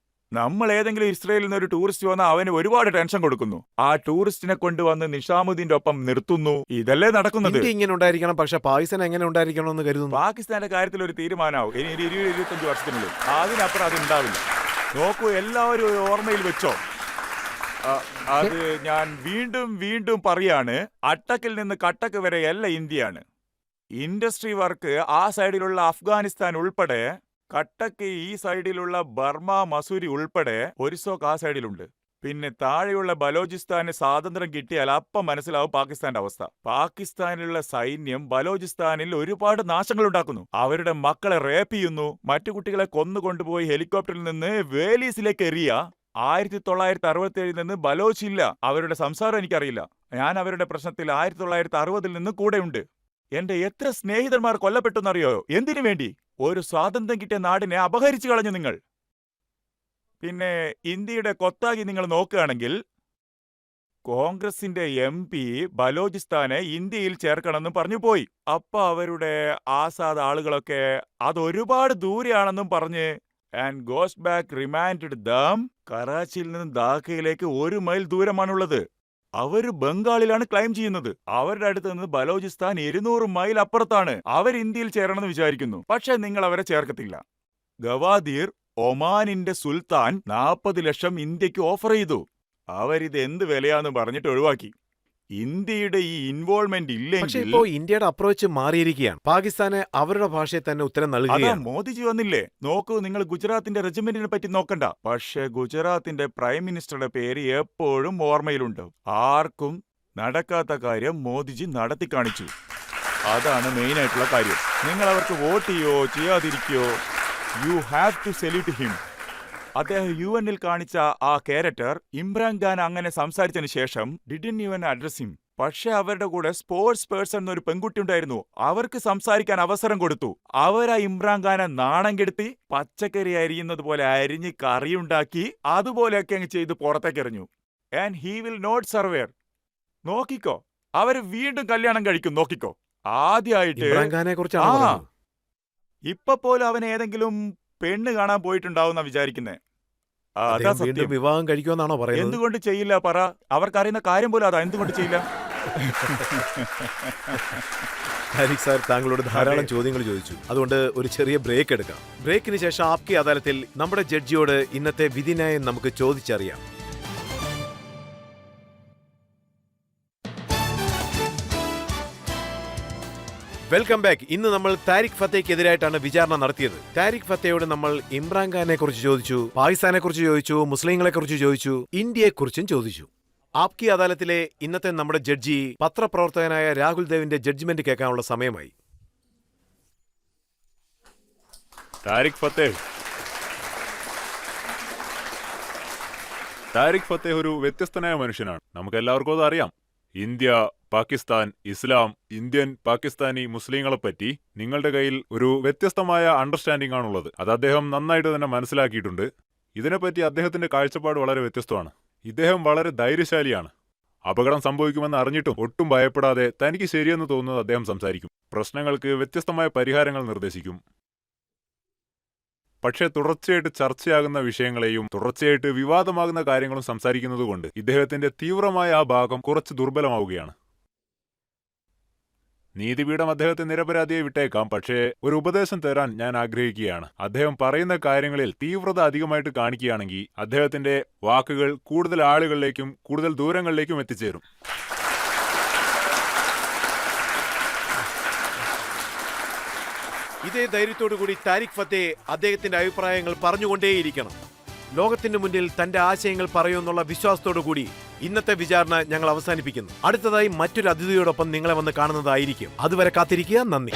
നമ്മൾ ഏതെങ്കിലും ഇസ്രയേലിൽ നിന്ന് ഒരു ടൂറിസ്റ്റ് വന്നാൽ അവന് ഒരുപാട് ടെൻഷൻ കൊടുക്കുന്നു. ആ ടൂറിസ്റ്റിനെ കൊണ്ടുവന്ന് നിഷാമുദ്ദീന്റെ ഒപ്പം നിർത്തുന്നു. ഇതല്ലേ നടക്കുന്നത്? ഇന്ത്യ ഇങ്ങനെ ഉണ്ടായിരിക്കണം, പക്ഷെ പാകിസ്ഥാൻ എങ്ങനെ ഉണ്ടായിരിക്കണം എന്ന് കരുതുന്നു. പാകിസ്ഥാന്റെ കാര്യത്തിൽ ഒരു തീരുമാനമാവും ഇനി 20-25 വർഷത്തിനുള്ളിൽ. അതിനപ്പുറം അത് ഉണ്ടാവില്ല. നോക്കൂ, എല്ലാവരും ഓർമ്മയിൽ വെച്ചോ. അത് ഞാൻ വീണ്ടും പറയാണ്. അട്ടക്കിൽ നിന്ന് കട്ടക്ക് വരെ അല്ല ഇന്ത്യയാണ്. ഇൻഡസ്ട്രി വർക്ക് ആ സൈഡിലുള്ള അഫ്ഗാനിസ്ഥാൻ ഉൾപ്പെടെ കട്ടക്ക് ഈ സൈഡിലുള്ള ബർമ മസൂരി ഉൾപ്പെടെ ഒരിസോക്ക് ആ സൈഡിലുണ്ട്. പിന്നെ താഴെയുള്ള ബലോചിസ്ഥാന് സ്വാതന്ത്ര്യം കിട്ടിയാൽ അപ്പം മനസ്സിലാവും പാകിസ്ഥാന്റെ അവസ്ഥ. പാകിസ്ഥാനിലുള്ള സൈന്യം ബലോചിസ്ഥാനിൽ ഒരുപാട് നാശങ്ങൾ ഉണ്ടാക്കുന്നു. അവരുടെ മക്കളെ റേപ്പ് ചെയ്യുന്നു, മറ്റു കുട്ടികളെ കൊന്നുകൊണ്ടുപോയി ഹെലികോപ്റ്ററിൽ നിന്ന് വേലീസിലേക്ക് എറിയ. 1967 നിന്ന് ബലോച്ചില്ല. അവരുടെ സംസാരം എനിക്കറിയില്ല. ഞാൻ അവരുടെ പ്രശ്നത്തിൽ 1960 നിന്ന് കൂടെയുണ്ട്. എന്റെ എത്ര സ്നേഹിതന്മാർ കൊല്ലപ്പെട്ടെന്നറിയോ? എന്തിനു വേണ്ടി? ഒരു സ്വാതന്ത്ര്യം കിട്ടിയ നാടിനെ അപഹരിച്ചു കളഞ്ഞു നിങ്ങൾ. പിന്നെ ഇന്ത്യയുടെ കൊത്താകി നിങ്ങൾ നോക്കുകയാണെങ്കിൽ കോൺഗ്രസിന്റെ MP ബലോചിസ്ഥാനെ ഇന്ത്യയിൽ ചേർക്കണമെന്നും പറഞ്ഞു പോയി. അപ്പൊ അവരുടെ ആസാദ് ആളുകളൊക്കെ അതൊരുപാട് ദൂരെയാണെന്നും പറഞ്ഞ് and goes back remanded them. കറാച്ചിയിൽ നിന്ന് ധാക്കയിലേക്ക് 1 മൈൽ ദൂരമാണുള്ളത്. അവര് ബംഗാളിലാണ് ക്ലൈം ചെയ്യുന്നത്. അവരുടെ അടുത്ത് നിന്ന് ബലോചിസ്ഥാൻ 200 മൈൽ അപ്പുറത്താണ്. അവർ ഇന്ത്യയിൽ ചേരണമെന്ന് വിചാരിക്കുന്നു. പക്ഷെ നിങ്ങൾ അവരെ ചേർക്കത്തില്ല. ഗവാദീർ ഒമാനിന്റെ സുൽത്താൻ 40 ലക്ഷം ഇന്ത്യക്ക് ഓഫർ ചെയ്തു. അവരിത് എന്ത് വിലയാന്ന് പറഞ്ഞിട്ട് ഒഴിവാക്കി. ഇന്ത്യയുടെ ഈ ഇൻവോൾവ്മെന്റ് പക്ഷേ ഇല്ലെങ്കിൽ ഇപ്പോ ഇന്ത്യയുടെ അപ്രോച്ച് മാറിയിരിക്കുകയാണ്. പാകിസ്ഥാന് അവരുടെ ഭാഷയിൽ തന്നെ ഉത്തരം അതാ നൽകുകയാണ്. മോദിജി വന്നില്ലേ. നോക്കൂ, നിങ്ങൾ ഗുജറാത്തിന്റെ റെജിമെന്റിനെ പറ്റി നോക്കണ്ട. പക്ഷെ ഗുജറാത്തിന്റെ പ്രൈം മിനിസ്റ്ററുടെ പേര് എപ്പോഴും ഓർമ്മയിലുണ്ട്. ആർക്കും നടക്കാത്ത കാര്യം മോദിജി നടത്തി കാണിച്ചു. അതാണ് മെയിൻ ആയിട്ടുള്ള കാര്യം. നിങ്ങൾ അവർക്ക് വോട്ട് ചെയ്യോ ചെയ്യാതിരിക്കോ, you have to salute him. അദ്ദേഹം UN കാണിച്ച ആ ക്യാരക്ടർ ഇമ്രാൻഖാൻ അങ്ങനെ സംസാരിച്ചതിന് ശേഷം ഡിഡ്ന്റ് ഈവൻ അഡ്രസ് ഹിം. പക്ഷെ അവരുടെ കൂടെ സ്പോർട്സ് പേഴ്സൺ എന്നൊരു പെൺകുട്ടി ഉണ്ടായിരുന്നു. അവർക്ക് സംസാരിക്കാൻ അവസരം കൊടുത്തു. അവരാ ഇമ്രാൻഖാനെ നാണം കെടുത്തി പച്ചക്കറി അരിയുന്നത് പോലെ അരിഞ്ഞ് കറിയുണ്ടാക്കി അതുപോലെയൊക്കെ അങ്ങ് ചെയ്ത് പുറത്തേക്ക് എറിഞ്ഞു. And he will not survive. നോക്കിക്കോ, അവര് വീണ്ടും കല്യാണം കഴിക്കും. നോക്കിക്കോ. ആദ്യമായിട്ട് ഇമ്രാൻഖാനെ കുറിച്ചാണ് ആ പറയുന്നത്. ഇപ്പൊ പോലും അവൻ ഏതെങ്കിലും പെണ്ണ് കാണാൻ പോയിട്ടുണ്ടാവുന്ന വിചാരിക്കുന്നേ. അതാ അദ്ദേഹം വീണ്ടും സത്യം. വിവാഹം കഴിക്കുമെന്നാണോ പറയുന്നത്? എന്തുകൊണ്ട് ചെയ്യില്ല പറ? അവർക്കറിയുന്ന കാര്യം പോലും അതാ. എന്തുകൊണ്ട് ചെയ്യില്ല? താരിഖ് സാർ താങ്കളോട് ധാരാളം അതെ. ചോദ്യങ്ങൾ ചോദിച്ചു. അതുകൊണ്ട് ഒരു ചെറിയ ബ്രേക്ക് എടുക്കാം. ബ്രേക്കിന് ശേഷം ആപ്കി അദാലത്തിൽ നമ്മുടെ ജഡ്ജിയോട് ഇന്നത്തെ വിധിന്യായം നമുക്ക് ചോദിച്ചറിയാം. Welcome back. ഇന്ന് നമ്മൾ താരിഖ് ഫത്തേക്കെതിരായിട്ടാണ് വിചാരണ നടത്തിയത്. താരിഖ് ഫത്തേയോട് നമ്മൾ ഇമ്രാൻഖാനെ കുറിച്ച് ചോദിച്ചു, പാകിസ്ഥാനെ കുറിച്ച് ചോദിച്ചു, മുസ്ലിങ്ങളെ കുറിച്ച് ചോദിച്ചു, ഇന്ത്യയെ കുറിച്ചും ചോദിച്ചു. ആപ്കി അദാലത്തിലെ ഇന്നത്തെ നമ്മുടെ ജഡ്ജി പത്രപ്രവർത്തകനായ രാഹുൽ ദേവിന്റെ ജഡ്ജ്മെന്റ് കേൾക്കാനുള്ള സമയമായി. താരിഖ് ഫത്തേഹ് ഒരു വ്യത്യസ്തനായ മനുഷ്യനാണ്. നമുക്ക് എല്ലാവർക്കും അത് അറിയാം. ഇന്ത്യ, പാകിസ്ഥാൻ, ഇസ്ലാം, ഇന്ത്യൻ, പാകിസ്ഥാനി, മുസ്ലിങ്ങളെപ്പറ്റി നിങ്ങളുടെ കയ്യിൽ ഒരു വ്യത്യസ്തമായ അണ്ടർസ്റ്റാൻഡിംഗ് ആണുള്ളത്. അത് അദ്ദേഹം നന്നായിട്ട് തന്നെ മനസ്സിലാക്കിയിട്ടുണ്ട്. ഇതിനെപ്പറ്റി അദ്ദേഹത്തിന്റെ കാഴ്ചപ്പാട് വളരെ വ്യത്യസ്തമാണ്. ഇദ്ദേഹം വളരെ ധൈര്യശാലിയാണ്. അപകടം സംഭവിക്കുമെന്ന് അറിഞ്ഞിട്ടും ഒട്ടും ഭയപ്പെടാതെ തനിക്ക് ശരിയെന്ന് തോന്നുന്നത് അദ്ദേഹം സംസാരിക്കും. പ്രശ്നങ്ങൾക്ക് വ്യത്യസ്തമായ പരിഹാരങ്ങൾ നിർദ്ദേശിക്കും. പക്ഷേ തുടർച്ചയായിട്ട് ചർച്ചയാകുന്ന വിഷയങ്ങളെയും തുടർച്ചയായിട്ട് വിവാദമാകുന്ന കാര്യങ്ങളും സംസാരിക്കുന്നതുകൊണ്ട് ഇദ്ദേഹത്തിന്റെ തീവ്രമായ ആ ഭാഗം കുറച്ച് ദുർബലമാവുകയാണ്. നീതിപീഠം അദ്ദേഹത്തെ നിരപരാധിയെ വിട്ടേക്കാം. പക്ഷേ ഒരു ഉപദേശം തരാൻ ഞാൻ ആഗ്രഹിക്കുകയാണ്. അദ്ദേഹം പറയുന്ന കാര്യങ്ങളിൽ തീവ്രത അധികമായിട്ട് കാണിക്കുകയാണെങ്കിൽ അദ്ദേഹത്തിന്റെ വാക്കുകൾ കൂടുതൽ ആളുകളിലേക്കും കൂടുതൽ ദൂരങ്ങളിലേക്കും എത്തിച്ചേരും. ഇതേ ധൈര്യത്തോടുകൂടി താരിഖ് ഫത്തേ അദ്ദേഹത്തിന്റെ അഭിപ്രായങ്ങൾ പറഞ്ഞുകൊണ്ടേയിരിക്കണം. ലോകത്തിന്റെ മുന്നിൽ തന്റെ ആശയങ്ങൾ പറയുമെന്നുള്ള വിശ്വാസത്തോടുകൂടി ഇന്നത്തെ വിചാരണ ഞങ്ങൾ അവസാനിപ്പിക്കുന്നു. അടുത്തതായി മറ്റൊരു അതിഥിയോടൊപ്പം നിങ്ങളെ വന്ന് കാണുന്നതായിരിക്കും. അതുവരെ കാത്തിരിക്കുക. നന്ദി.